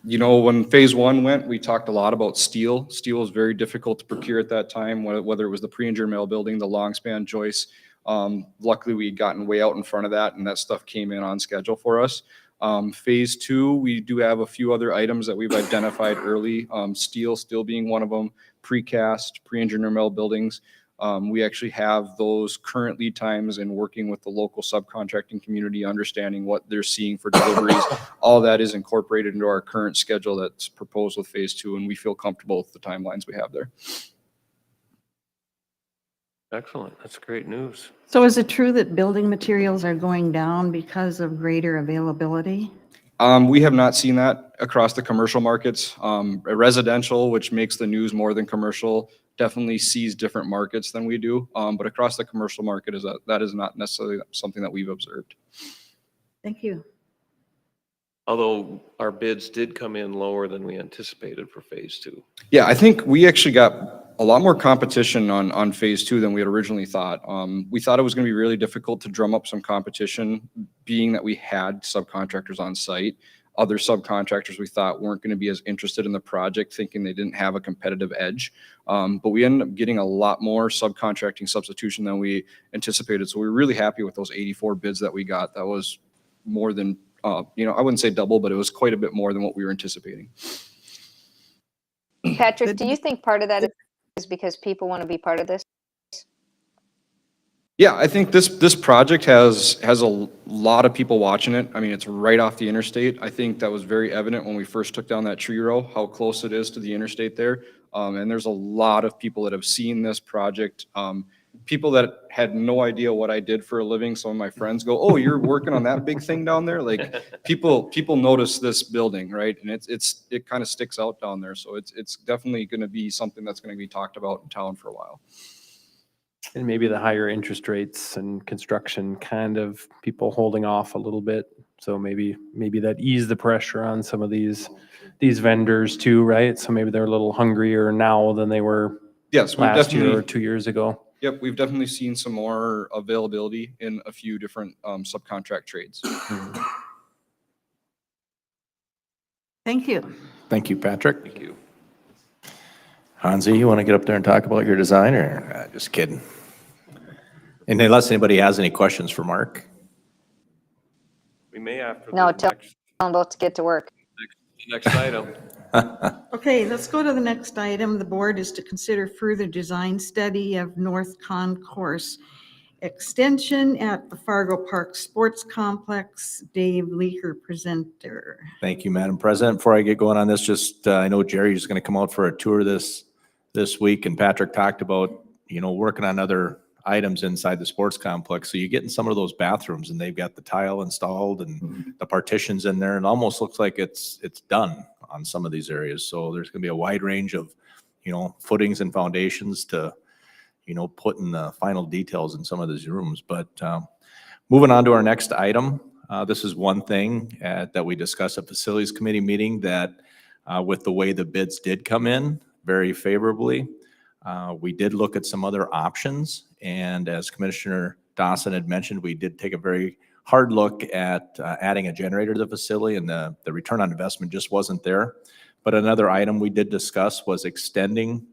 when phase one went, we talked a lot about steel. Steel was very difficult to procure at that time, whether it was the pre-engineered mill building, the long span joists. Luckily, we had gotten way out in front of that, and that stuff came in on schedule for us. Phase two, we do have a few other items that we've identified early, steel still being one of them, precast, pre-engineered mill buildings. We actually have those current lead times and working with the local subcontracting community, understanding what they're seeing for deliveries. All that is incorporated into our current schedule that's proposed with phase two, and we feel comfortable with the timelines we have there. Excellent. That's great news. So is it true that building materials are going down because of greater availability? We have not seen that across the commercial markets. Residential, which makes the news more than commercial, definitely sees different markets than we do. But across the commercial market, that is not necessarily something that we've observed. Thank you. Although our bids did come in lower than we anticipated for phase two. Yeah, I think we actually got a lot more competition on phase two than we had originally thought. We thought it was going to be really difficult to drum up some competition, being that we had subcontractors on site. Other subcontractors we thought weren't going to be as interested in the project, thinking they didn't have a competitive edge. But we ended up getting a lot more subcontracting substitution than we anticipated. So we were really happy with those 84 bids that we got. That was more than, I wouldn't say double, but it was quite a bit more than what we were anticipating. Patrick, do you think part of that is because people want to be part of this? Yeah, I think this project has a lot of people watching it. I mean, it's right off the interstate. I think that was very evident when we first took down that tree row, how close it is to the interstate there. And there's a lot of people that have seen this project. People that had no idea what I did for a living. Some of my friends go, "Oh, you're working on that big thing down there?" Like people notice this building, right? And it kind of sticks out down there. So it's definitely going to be something that's going to be talked about in town for a while. And maybe the higher interest rates and construction kind of people holding off a little bit. So maybe that eased the pressure on some of these vendors too, right? So maybe they're a little hungrier now than they were last year or 2 years ago. Yep, we've definitely seen some more availability in a few different subcontract trades. Thank you. Thank you, Patrick. Thank you. Hansi, you want to get up there and talk about your design, or just kidding? And unless anybody has any questions for Mark. We may after No, the tell them both to get to work. next item. Okay, let's go to the next item. The board is to consider further design study of North Concourse. extension at the Fargo Park Sports Complex. Dave Leaker, presenter. Thank you, Madam President. Before I get going on this, just, I know Jerry's going to come out for a tour this week, and Patrick talked about, working on other items inside the sports complex. So you get in some of those bathrooms and they've got the tile installed and the partitions in there, and it almost looks like it's done on some of these areas. So there's going to be a wide range of, footings and foundations to, putting the final details in some of these rooms. But moving on to our next item, this is one thing that we discussed at Facilities Committee meeting that with the way the bids did come in very favorably, we did look at some other options. And as Commissioner Dawson had mentioned, we did take a very hard look at adding a generator to the facility, and the return on investment just wasn't there. But another item we did discuss was extending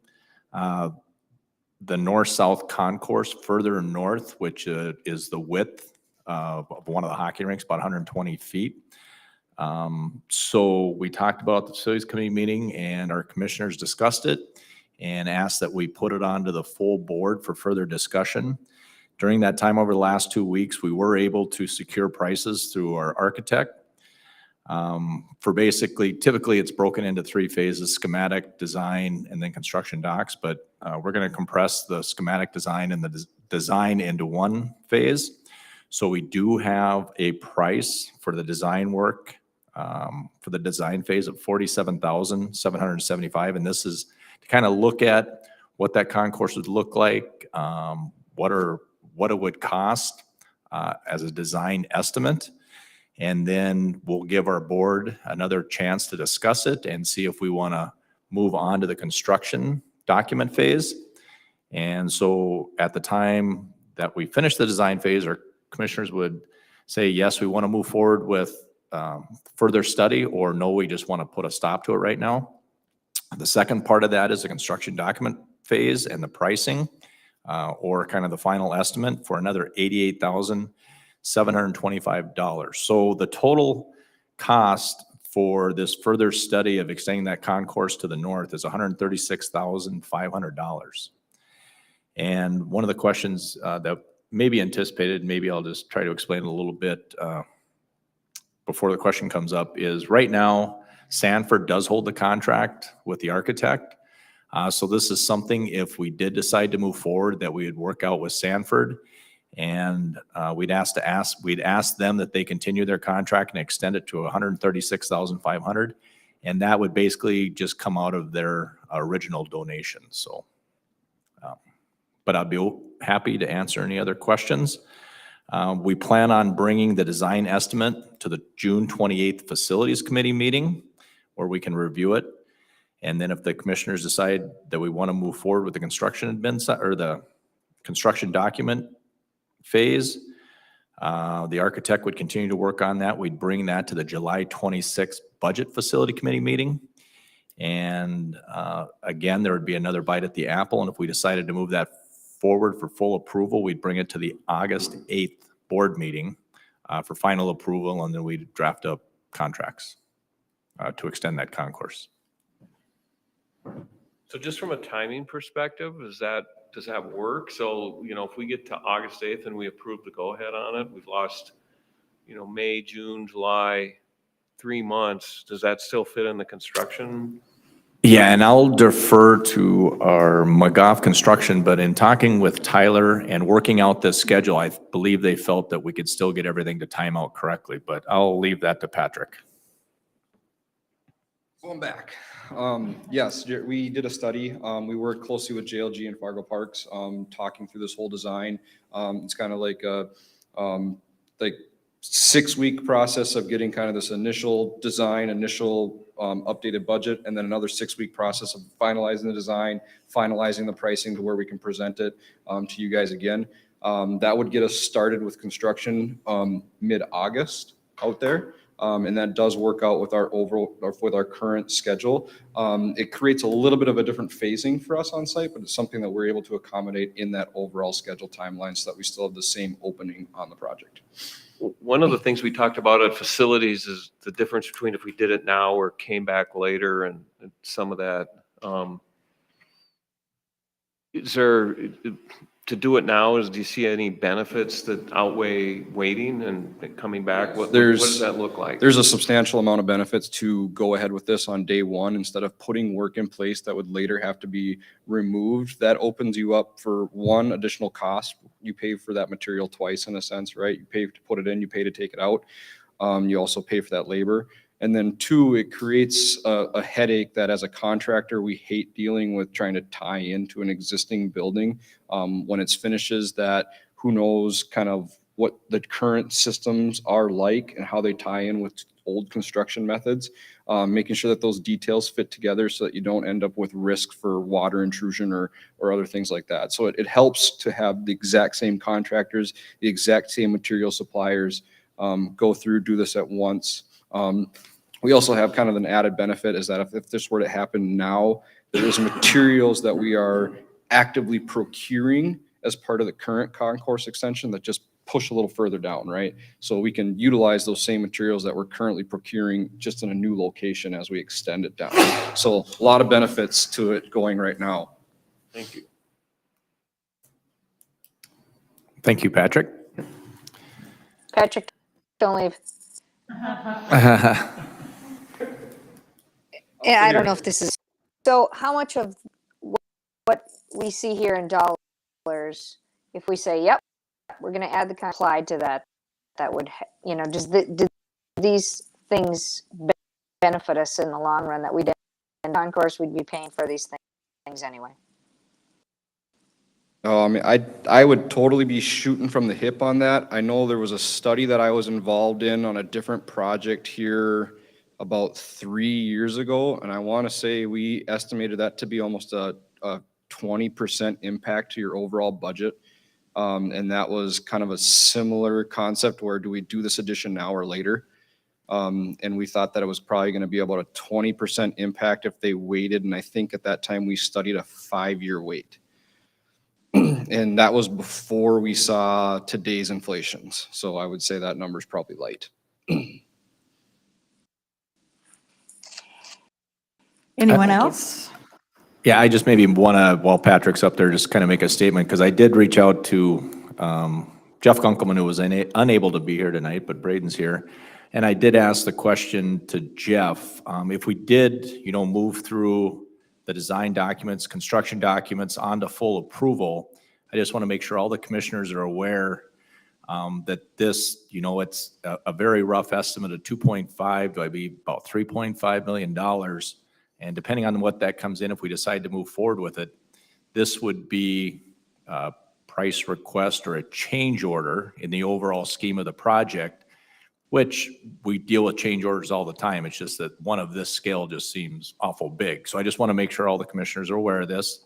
the north-south concourse further north, which is the width of one of the hockey rinks, about 120 feet. So we talked about the Facilities Committee meeting, and our commissioners discussed it and asked that we put it onto the full board for further discussion. During that time, over the last 2 weeks, we were able to secure prices through our architect for basically, typically it's broken into 3 phases: schematic, design, and then construction docs. But we're going to compress the schematic design and the design into 1 phase. So we do have a price for the design work for the design phase of $47,775, and this is to kind of look at what that concourse would look like, what it would cost as a design estimate. And then we'll give our board another chance to discuss it and see if we want to move on to the construction document phase. And so at the time that we finish the design phase, our commissioners would say, yes, we want to move forward with further study, or no, we just want to put a stop to it right now. The second part of that is the construction document phase and the pricing, or kind of the final estimate for another $88,725. So the total cost for this further study of extending that concourse to the north is $136,500. And one of the questions that may be anticipated, maybe I'll just try to explain a little bit before the question comes up, is right now, Sanford does hold the contract with the architect. So this is something, if we did decide to move forward, that we would work out with Sanford. And we'd ask them that they continue their contract and extend it to $136,500. And that would basically just come out of their original donation. So, but I'd be happy to answer any other questions. We plan on bringing the design estimate to the June 28th Facilities Committee meeting, where we can review it. And then if the commissioners decide that we want to move forward with the construction or the construction document phase, the architect would continue to work on that. We'd bring that to the July 26th Budget Facility Committee meeting. And again, there would be another bite at the apple. And if we decided to move that forward for full approval, we'd bring it to the August 8th board meeting for final approval, and then we'd draft up contracts to extend that concourse. So just from a timing perspective, does that work? So, if we get to August 8th and we approve the go-ahead on it, we've lost, May, June, July, 3 months. Does that still fit in the construction? Yeah, and I'll defer to our McGough Construction, but in talking with Tyler and working out this schedule, I believe they felt that we could still get everything to time out correctly, but I'll leave that to Patrick. Going back, yes, we did a study. We worked closely with JLG and Fargo Parks, talking through this whole design. It's kind of like a 6-week process of getting kind of this initial design, updated budget, and then another 6-week process of finalizing the design, finalizing the pricing to where we can present it to you guys again. That would get us started with construction mid-August out there. And that does work out with our current schedule. It creates a little bit of a different phasing for us on site, but it's something that we're able to accommodate in that overall schedule timeline so that we still have the same opening on the project. One of the things we talked about at facilities is the difference between if we did it now or came back later, and some of that. To to do it now? Do you see any benefits that outweigh waiting and coming back? What does that look like? There's a substantial amount of benefits to go ahead with this on day one instead of putting work in place that would later have to be removed. That opens you up for one, additional cost. You pay for that material twice in a sense, right? You pay to put it in, you pay to take it out. You also pay for that labor. And then two, it creates a headache that as a contractor, we hate dealing with trying to tie into an existing building. When it's finishes that who knows kind of what the current systems are like and how they tie in with old construction methods, making sure that those details fit together so that you don't end up with risk for water intrusion or other things like that. So it helps to have the exact same contractors, the exact same material suppliers go through, do this at once. We also have kind of an added benefit is that if this were to happen now, there's materials that we are actively procuring as part of the current concourse extension that just push a little further down, right? So we can utilize those same materials that we're currently procuring just in a new location as we extend it down. So a lot of benefits to it going right now. Thank you. Thank you, Patrick. Patrick, don't leave. Yeah, I don't know if this is, so how much of what we see here in dollars, if we say, yep, we're going to add the kind applied to that, that would, do these things benefit us in the long run that we didn't, and of course we'd be paying for these things anyway. Oh, I mean, I would totally be shooting from the hip on that. I know there was a study that I was involved in on a different project here about 3 years ago, and I want to say we estimated that to be almost a 20% impact to your overall budget. And that was kind of a similar concept where do we do this addition now or later? And we thought that it was probably going to be about a 20% impact if they waited. And I think at that time we studied a 5-year wait. And that was before we saw today's inflations. So I would say that number is probably light. Anyone else? Yeah, I just maybe want to, while Patrick's up there, just kind of make a statement, because I did reach out to Jeff Gunkelman, who was unable to be here tonight, but Braden's here. And I did ask the question to Jeff, if we did, move through the design documents, construction documents onto full approval, I just want to make sure all the commissioners are aware that this, it's a very rough estimate of 2.5 to be about $3.5 million. And depending on what that comes in, if we decide to move forward with it, this would be a price request or a change order in the overall scheme of the project, which we deal with change orders all the time. It's just that one of this scale just seems awful big. So I just want to make sure all the commissioners are aware of this.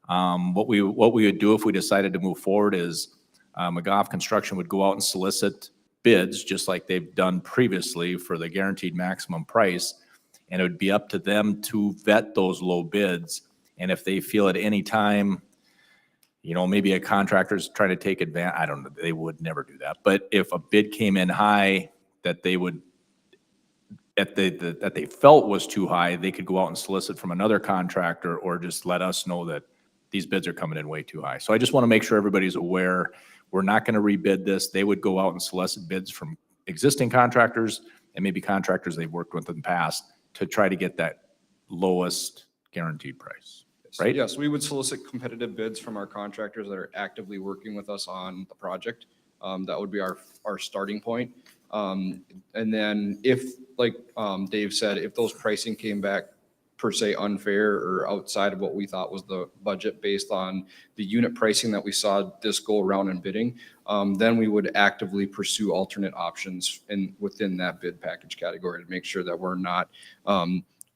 What we would do if we decided to move forward is McGough Construction would go out and solicit bids, just like they've done previously for the guaranteed maximum price. And it would be up to them to vet those low bids. And if they feel at any time, maybe a contractor's trying to take advantage, I don't know, they would never do that. But if a bid came in high that they would, that they felt was too high, they could go out and solicit from another contractor or just let us know that these bids are coming in way too high. So I just want to make sure everybody's aware. We're not going to rebid this. They would go out and solicit bids from existing contractors and maybe contractors they've worked with in the past to try to get that lowest guaranteed price, right? Yes, we would solicit competitive bids from our contractors that are actively working with us on the project. That would be our starting point. And then if, like Dave said, if those pricing came back per se unfair or outside of what we thought was the budget based on the unit pricing that we saw this go around in bidding, then we would actively pursue alternate options within that bid package category to make sure that we're not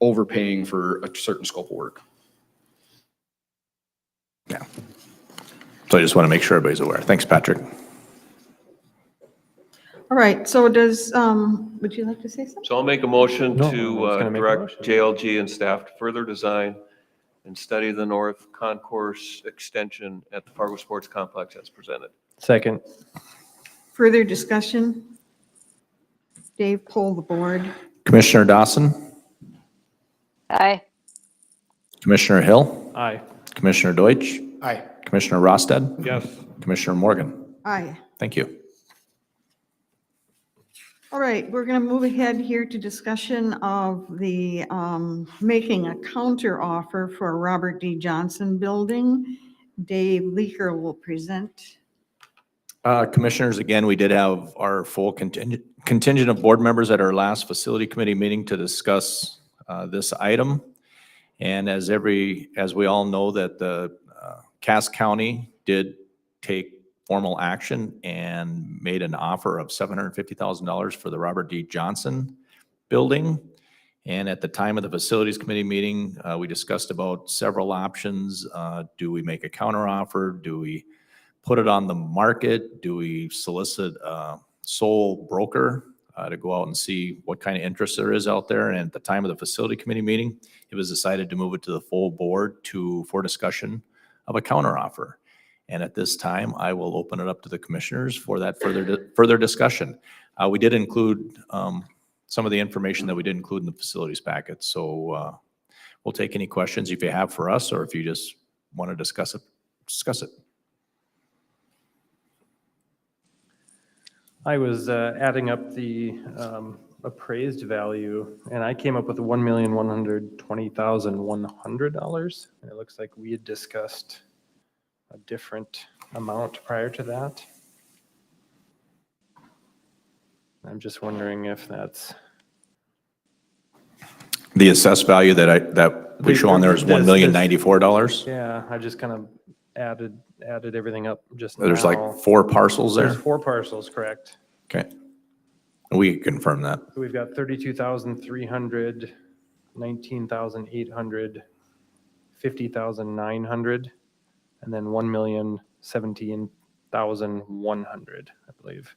overpaying for a certain scope of work. Yeah. So I just want to make sure everybody's aware. Thanks, Patrick. All right, so would you like to say something? So I'll make a motion No, I was to gonna make a direct motion. JLG and staff to further design and study the north concourse extension at the Fargo Sports Complex as presented. Second. Further discussion? Dave, poll the board. Commissioner Dawson, Aye. Commissioner Hill, Aye. Commissioner Deutsch, Aye. Commissioner Rosted? Yes. Commissioner Morgan? Aye. Thank you. All right, we're going to move ahead here to discussion of the making a counter offer for Robert D. Johnson Building. Dave Leaker will present. Commissioners, again, we did have our full contingent of board members at our last facility committee meeting to discuss this item. And as we all know, that the Cass County did take formal action and made an offer of $750,000 for the Robert D. Johnson building. And at the time of the facilities committee meeting, we discussed about several options. Do we make a counteroffer? Do we put it on the market? Do we solicit a sole broker to go out and see what kind of interest there is out there? And at the time of the facility committee meeting, it was decided to move it to the full board for discussion of a counteroffer. And at this time, I will open it up to the commissioners for that further discussion. We did include some of the information that we did include in the facilities packet. So we'll take any questions if you have for us, or if you just want to discuss it, discuss it. I was adding up the appraised value, and I came up with $1,120,100. And it looks like we had discussed a different amount prior to that. I'm just wondering if that's. The assessed value that we show on there is $1,094,000. Yeah, I just kind of added everything up just now. There's like 4 parcels there. There's 4 parcels, correct. Okay. We can confirm that. So we've got 32,300, 19,800, 50,900, and then 1,017,100, I believe.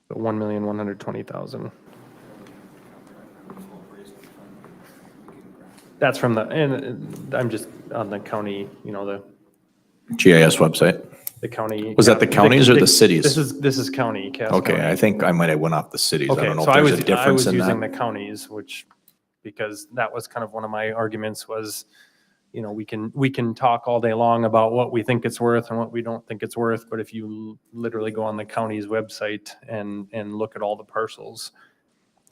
So 1,120,000. That's from and I'm just on the county, the GIS website. The county. Was that the counties or the cities? This is county, Cass Okay, County. I think I might have went off the cities. I Okay, don't know so if I there's was a difference in using that. the counties, because that was kind of one of my arguments was, we can talk all day long about what we think it's worth and what we don't think it's worth, but if you literally go on the county's website and look at all the parcels,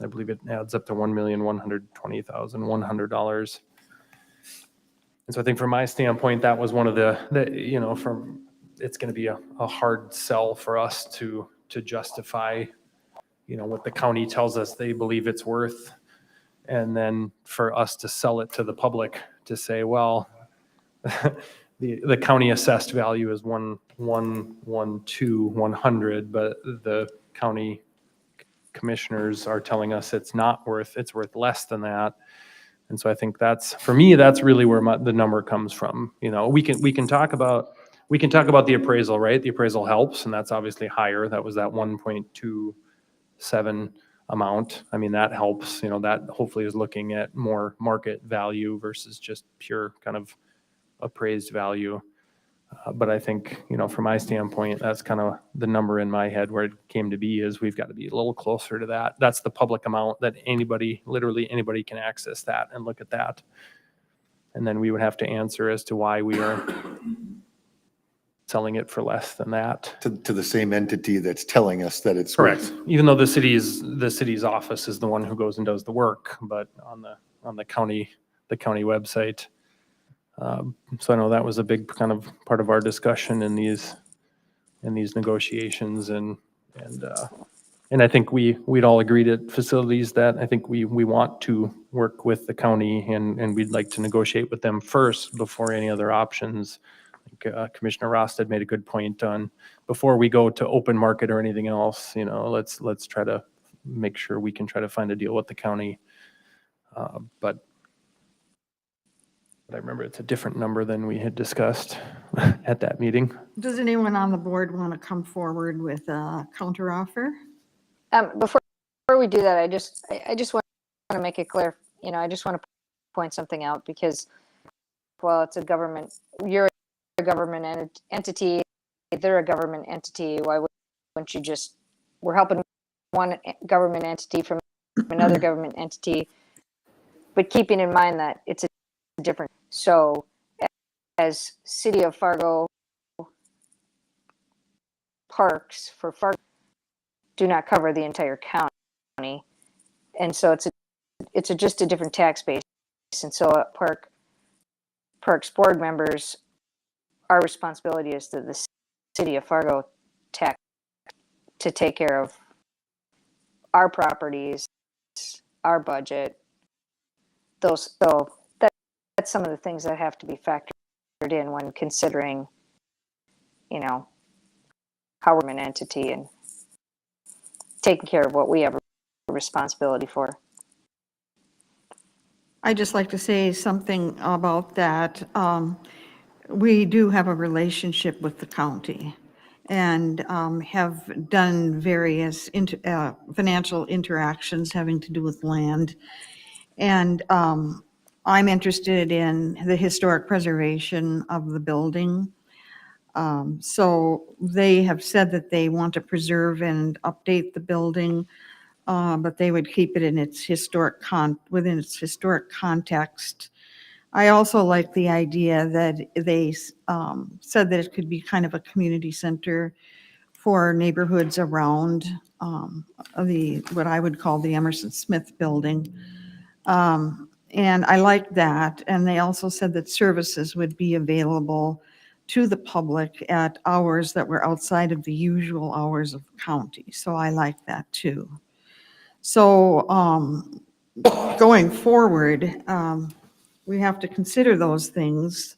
I believe it adds up to $1,120,100. And so I think from my standpoint, that was one of it's going to be a hard sell for us to justify, what the county tells us they believe it's worth. And then for us to sell it to the public to say, well, the county assessed value is 1,112,100, but the county commissioners are telling us it's worth less than that. And so I think for me, that's really where the number comes from. We can talk about the appraisal, right? The appraisal helps, and that's obviously higher. That was that 1.27 amount. I mean, that helps, that hopefully is looking at more market value versus just pure kind of appraised value. But I think, from my standpoint, that's kind of the number in my head where it came to be is we've got to be a little closer to that. That's the public amount that literally anybody can access that and look at that. And then we would have to answer as to why we are selling it for less than that. To the same entity that's telling us that it's Correct. Even though the city's office is the one who goes and does the work, but on the county website. So I know that was a big kind of part of our discussion in these negotiations, and I think we'd all agreed at facilities that I think we want to work with the county, and we'd like to negotiate with them first before any other options. Commissioner Rosted made a good point on before we go to open market or anything else, let's try to make sure we can try to find a deal with the county. But I remember it's a different number than we had discussed at that meeting. Does anyone on the board want to come forward with a counteroffer? Before we do that, I just want to make it clear, I just want to point something out because, well, it's you're a government entity, they're a government entity. Why wouldn't you we're helping one government entity from another government entity, but keeping in mind that it's a different, so as City of Fargo parks for Fargo do not cover the entire county. And so it's just a different tax base. And so at Parks board members, our responsibility is to the City of Fargo tax to take care of our properties, our budget. So that's some of the things that have to be factored in when considering, you know, how we're an entity and taking care of what we have a responsibility for. I'd just like to say something about that. We do have a relationship with the county and have done various financial interactions having to do with land. And I'm interested in the historic preservation of the building. So they have said that they want to preserve and update the building, but they would keep it in its within its historic context. I also like the idea that they said that it could be kind of a community center for neighborhoods around what I would call the Emerson Smith Building. And I like that. And they also said that services would be available to the public at hours that were outside of the usual hours of the county. So I like that too. So going forward, we have to consider those things.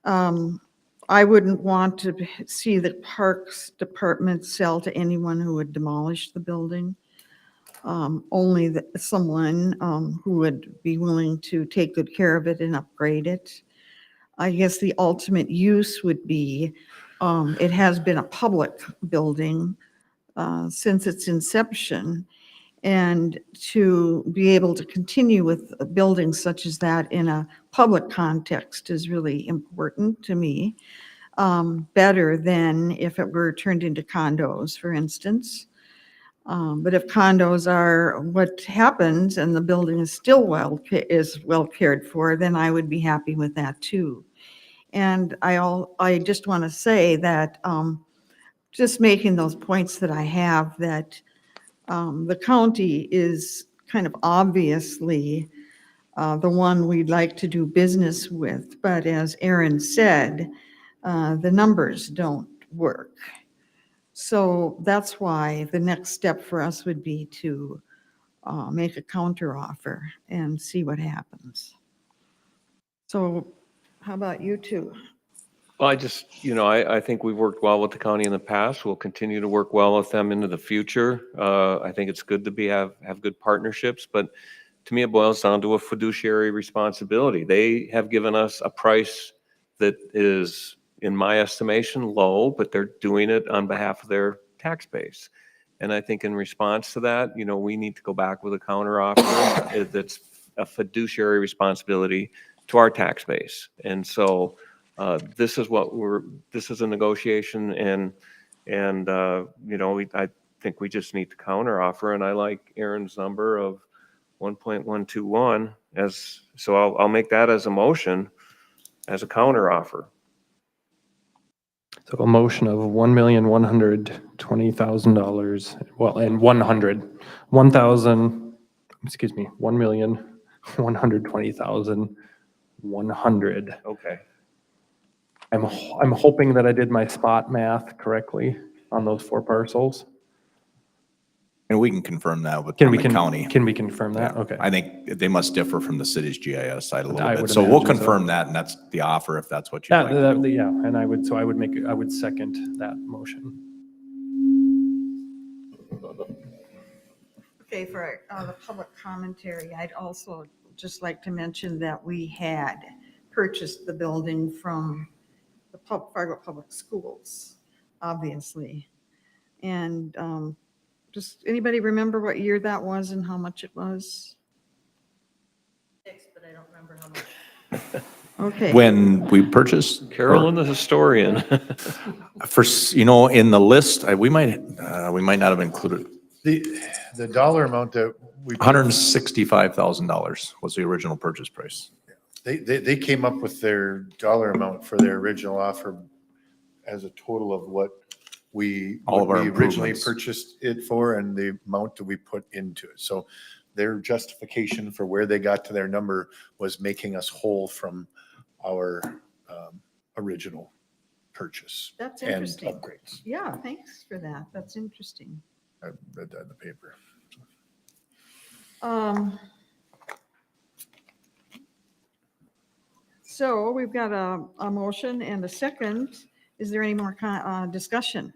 I wouldn't want to see the Parks Department sell to anyone who would demolish the building. Only someone who would be willing to take good care of it and upgrade it. I guess the ultimate use would be, it has been a public building since its inception. And to be able to continue with buildings such as that in a public context is really important to me. Better than if it were turned into condos, for instance. But if condos are what happens and the building is still well cared for, then I would be happy with that too. And I just want to say that just making those points that I have, that the county is kind of obviously the one we'd like to do business with, but as Aaron said, the numbers don't work. So that's why the next step for us would be to make a counter offer and see what happens. So how about you two? Well, I think we've worked well with the county in the past. We'll continue to work well with them into the future. I think it's good to have good partnerships, but to me, it boils down to a fiduciary responsibility. They have given us a price that is, in my estimation, low, but they're doing it on behalf of their tax base. And I think in response to that, we need to go back with a counter offer that's a fiduciary responsibility to our tax base. And so this is a negotiation, and I think we just need to counter offer. And I like Aaron's number of 1.121 so I'll make that as a motion, as a counter offer. So a motion of $1,120,000, well, and 1,120,100. Okay. I'm hoping that I did my spot math correctly on those 4 parcels. And we can confirm that with Can we the county. Can we confirm that? Yeah. Okay. I think they must differ from the city's GIS side a I little bit. would So we'll imagine so. confirm that, and that's the offer if that's what you'd like to do. Yeah, and I would second that motion. Okay, for the public commentary, I'd also just like to mention that we had purchased the building from the Fargo Public Schools, obviously. And just anybody remember what year that was and how much it was? But I don't remember how much. Okay. When we purchased. Carolyn, the historian. In the list, we might not have included. The dollar amount that we. $165,000 was the original purchase price. They came up with their dollar amount for their original offer as a total of what All of our we originally improvements. purchased it for and the amount that we put into it. So their justification for where they got to their number was making us whole from our original purchase. That's and interesting. upgrades. Yeah, thanks for that. That's interesting. I read that in the paper. So we've got a motion and a second. Is there any more discussion?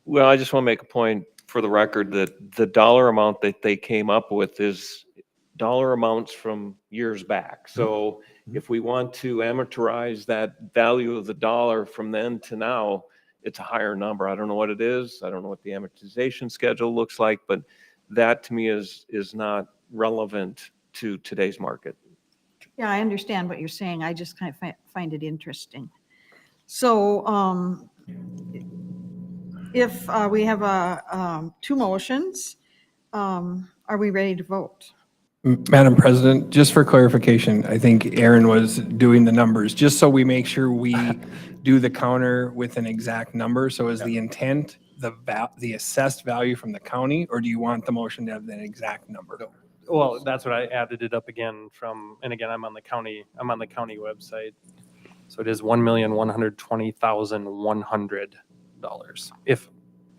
Well, I just want to make a point for the record that the dollar amount that they came up with is dollar amounts from years back. So if we want to amortize that value of the dollar from then to now, it's a higher number. I don't know what it is. I don't know what the amortization schedule looks like, but that to me is not relevant to today's market. Yeah, I understand what you're saying. I just kind of find it interesting. So if we have two motions, are we ready to vote? Madam President, just for clarification, I think Aaron was doing the numbers, just so we make sure we do the counter with an exact number. So is the intent the assessed value from the county, or do you want the motion to have an exact number? Well, that's what I added it up again from, and again, I'm on the county website. So it is $1,120,100. If,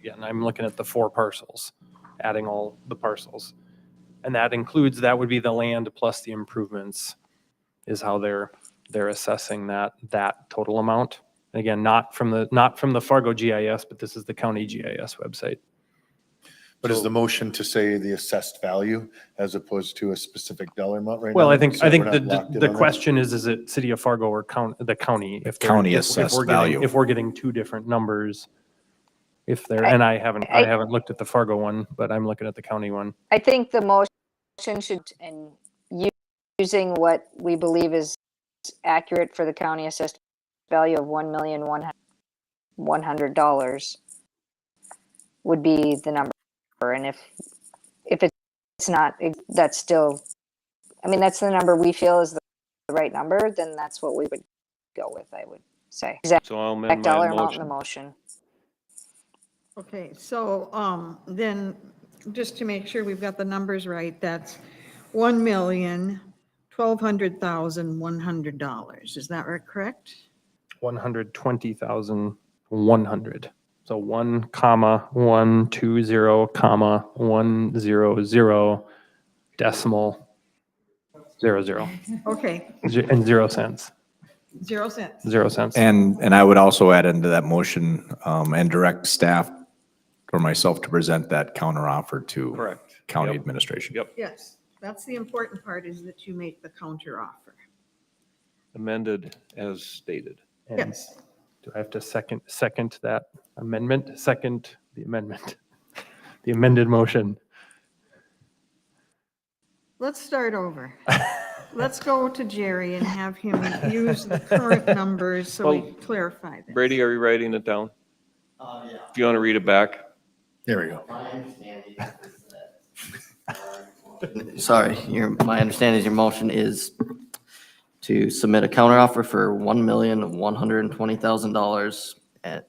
again, I'm looking at the 4 parcels, adding all the parcels. And that includes, that would be the land plus the improvements is how they're assessing that total amount. And again, not from the Fargo GIS, but this is the county GIS website. But is the motion to say the assessed value as opposed to a specific dollar amount right now? Well, I think So we're not locked in the on that? question is it city of Fargo or the county? If they're- County if assessed we're getting- value. If we're getting 2 different numbers, if they're, and I haven't looked at the Fargo one, but I'm looking at the county one. I think the motion should, and using what we believe is accurate for the county assessed value of $1,100,000 would be the number. And if it's not, that's still, I mean, that's the number we feel is the right number, then that's what we would go with, I would say. So I'll amend Exact my dollar amount in the motion. motion. Okay, so then just to make sure we've got the numbers right, that's $1,200,100. Is that correct? 120,100. So 1,120,100 decimal 00 Okay, and 0 cents. 0 cents. 0 cents. And I would also add into that motion and direct staff or myself to present that counteroffer to Correct. county Yep. administration. Yep. Yes, that's the important part, is that you make the counter offer. Amended as stated. And Yes. do I have to second that amendment? Second the amendment, the amended motion. Let's start over. Let's go to Jerry and have him use the current numbers so we Well, clarify this. Brady, are you writing it down? Yeah. If you want to read it back. There we go. My understanding my understanding is your motion is to submit a counteroffer for $1,120,000 at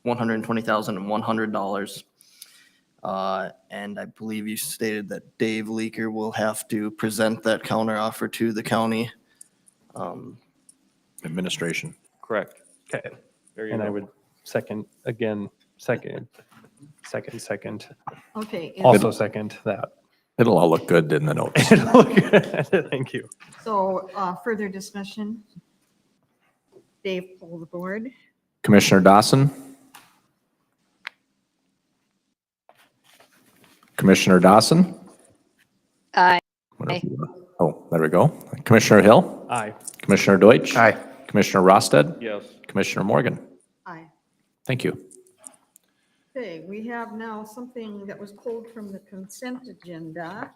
$120,100. And I believe you stated that Dave Leaker will have to present that counteroffer to the county. Administration. Correct. Okay. There you And I go. would second. Second. Okay, and Also second that. It'll all look good in the notes. Thank you. so further discussion. Dave, pull the board. Commissioner Dawson? Commissioner Dawson? Aye. Whatever you want. Oh, there we go. Commissioner Hill? Aye. Commissioner Deutsch? Aye. Commissioner Rosted? Yes. Commissioner Morgan? Aye. Thank you. Okay, we have now something that was pulled from the consent agenda,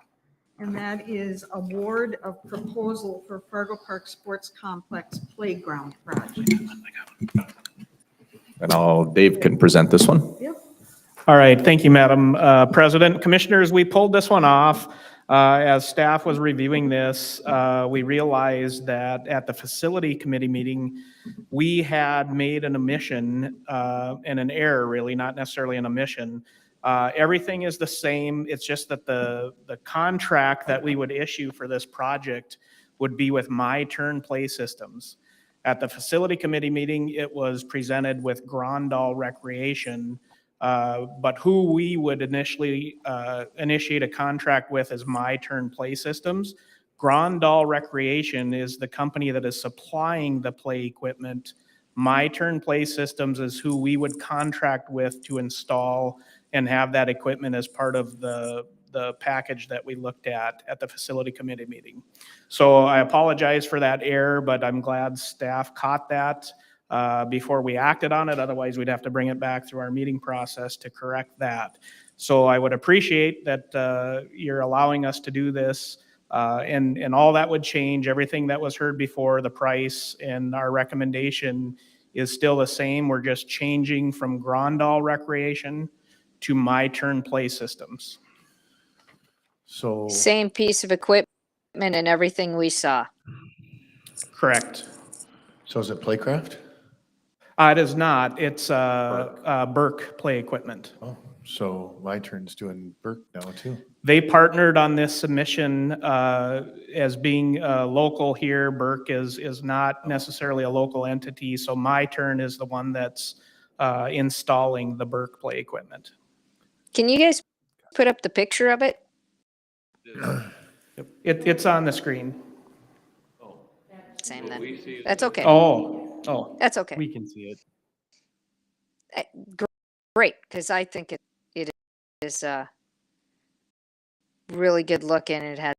and that is award of proposal for Fargo Park Sports Complex Playground Project. And Dave can present this one. Yep. All right, thank you, Madam President. Commissioners, we pulled this one off. As staff was reviewing this, we realized that at the facility committee meeting, we had made an omission and an error, really, not necessarily an omission. Everything is the same. It's just that the contract that we would issue for this project would be with My Turn Play Systems. At the facility committee meeting, it was presented with Grandal Recreation, but who we would initially initiate a contract with is My Turn Play Systems. Grandal Recreation is the company that is supplying the play equipment. My Turn Play Systems is who we would contract with to install and have that equipment as part of the package that we looked at the facility committee meeting. So I apologize for that error, but I'm glad staff caught that before we acted on it. Otherwise, we'd have to bring it back through our meeting process to correct that. So I would appreciate that you're allowing us to do this. And all that would change. Everything that was heard before, the price and our recommendation is still the same. We're just changing from Grandal Recreation to My Turn Play Systems. So, Same piece of equipment and everything we saw. Correct. so is it Playcraft? It is not. It's Burke Play Equipment. Oh, so My Turn's doing Burke now too. They partnered on this submission as being local here. Burke is not necessarily a local entity, so My Turn is the one that's installing the Burke Play Equipment. Can you guys put up the picture of it? It's on the screen. Same then. That's okay. Oh. That's okay. We can see it. Great, because I think it is really good looking. It has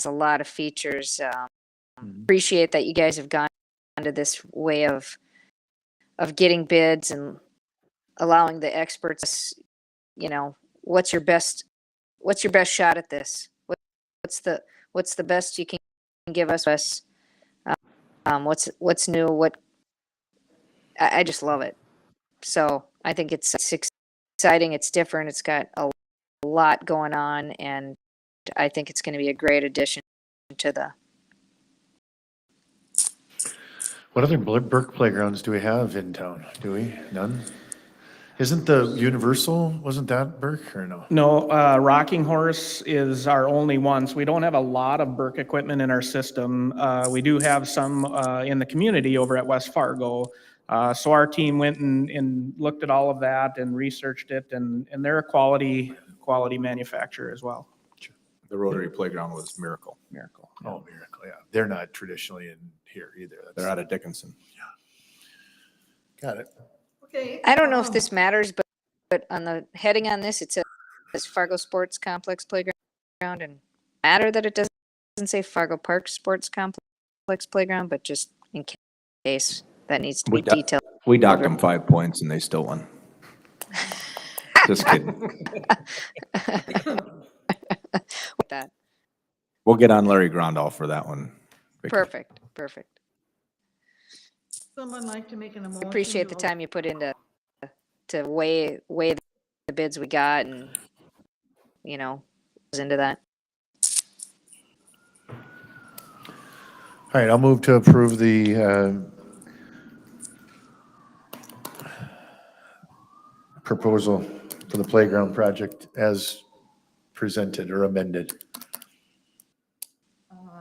a lot of features. Appreciate that you guys have gone to this way of getting bids and allowing the experts, what's your best shot at this? What's the best you can give us? What's new? I just love it. So I think it's exciting. It's different. It's got a lot going on, and I think it's going to be a great addition to the. What other Burke playgrounds do we have in town? Do we? None? Isn't the Universal, wasn't that Burke or no? No, Rocking Horse is our only one. So we don't have a lot of Burke equipment in our system. We do have some in the community over at West Fargo. So our team went and looked at all of that and researched it, and they're a quality manufacturer as well. The Rotary Playground was Miracle. Oh, Miracle, yeah. They're not traditionally in here either. They're out of Dickinson. Got it. Okay. I don't know if this matters, but on the heading on this, it says Fargo Sports Complex Playground, and matter that it doesn't say Fargo Park Sports Complex Playground, but just in case that needs to be detailed. We docked them 5 points and they still won. Just kidding. With that. We'll get on Larry Grandal for that one. Vicky. Perfect. Someone like to make an motion? Appreciate the time you put into to weigh the bids we got and goes into that. All right, I'll move to approve the proposal for the playground project as presented or amended.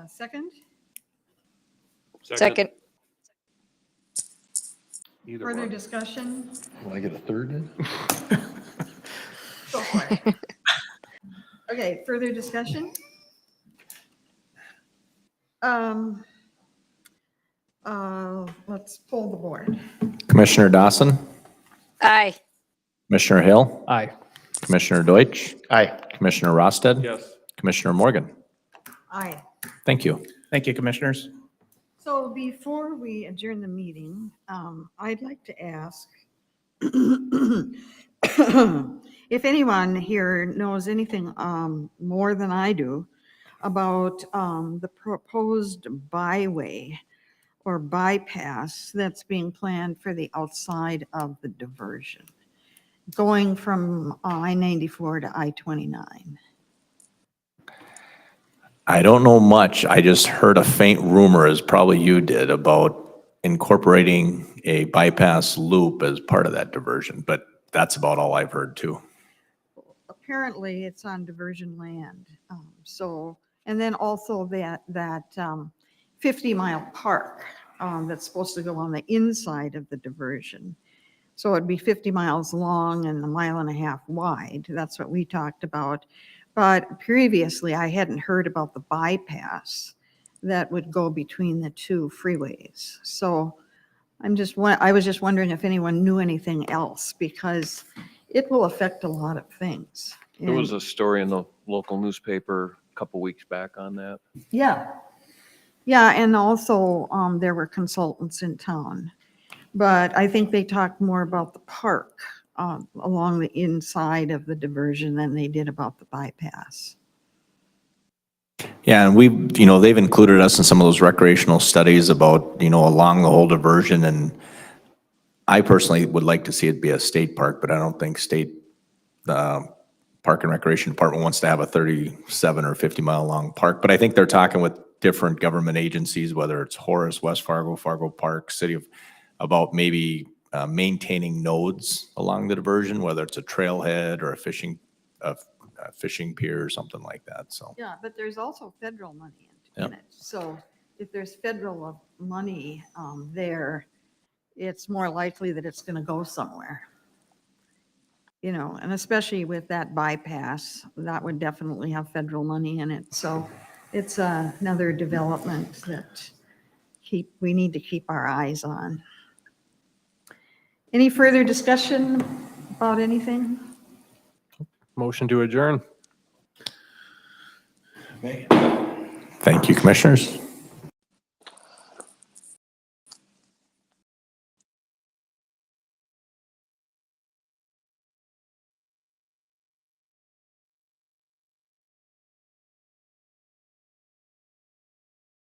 Second? Second. Further discussion? Will I get a third in? Go for it. Okay, further discussion? Let's pull the board. Commissioner Dawson, Aye. Commissioner Hill, Aye. Commissioner Deutsch, Aye. Commissioner Rosted. Yes. Commissioner Morgan. Aye. Thank you. Thank you, commissioners. So before we adjourn the meeting, I'd like to ask if anyone here knows anything more than I do about the proposed byway or bypass that's being planned for the outside of the diversion. going from I-94 to I-29. I don't know much. I just heard a faint rumor, as probably you did, about incorporating a bypass loop as part of that diversion, but that's about all I've heard too. Apparently, it's on diversion land. So, and then also that 50-mile park that's supposed to go on the inside of the diversion. So it'd be 50 miles long and 1.5 miles wide. That's what we talked about. But previously, I hadn't heard about the bypass that would go between the two freeways. So I was just wondering if anyone knew anything else, because it will affect a lot of things. There was a story in the local newspaper a couple weeks back on that. Yeah. Yeah, and also there were consultants in town. But I think they talked more about the park along the inside of the diversion than they did about the bypass. Yeah, and they've included us in some of those recreational studies about, along the whole diversion, and I personally would like to see it be a state park, but I don't think state Park and Recreation Department wants to have a 37 or 50-mile long park. But I think they're talking with different government agencies, whether it's Horace, West Fargo, Fargo Park, about maybe maintaining nodes along the diversion, whether it's a trailhead or a fishing pier or something like that. So Yeah, but there's also federal money in it. So if there's federal money there, it's more likely that it's going to go somewhere. And especially with that bypass, that would definitely have federal money in it. So it's another development that we need to keep our eyes on. Any further discussion about anything? Motion to adjourn. thank you, commissioners.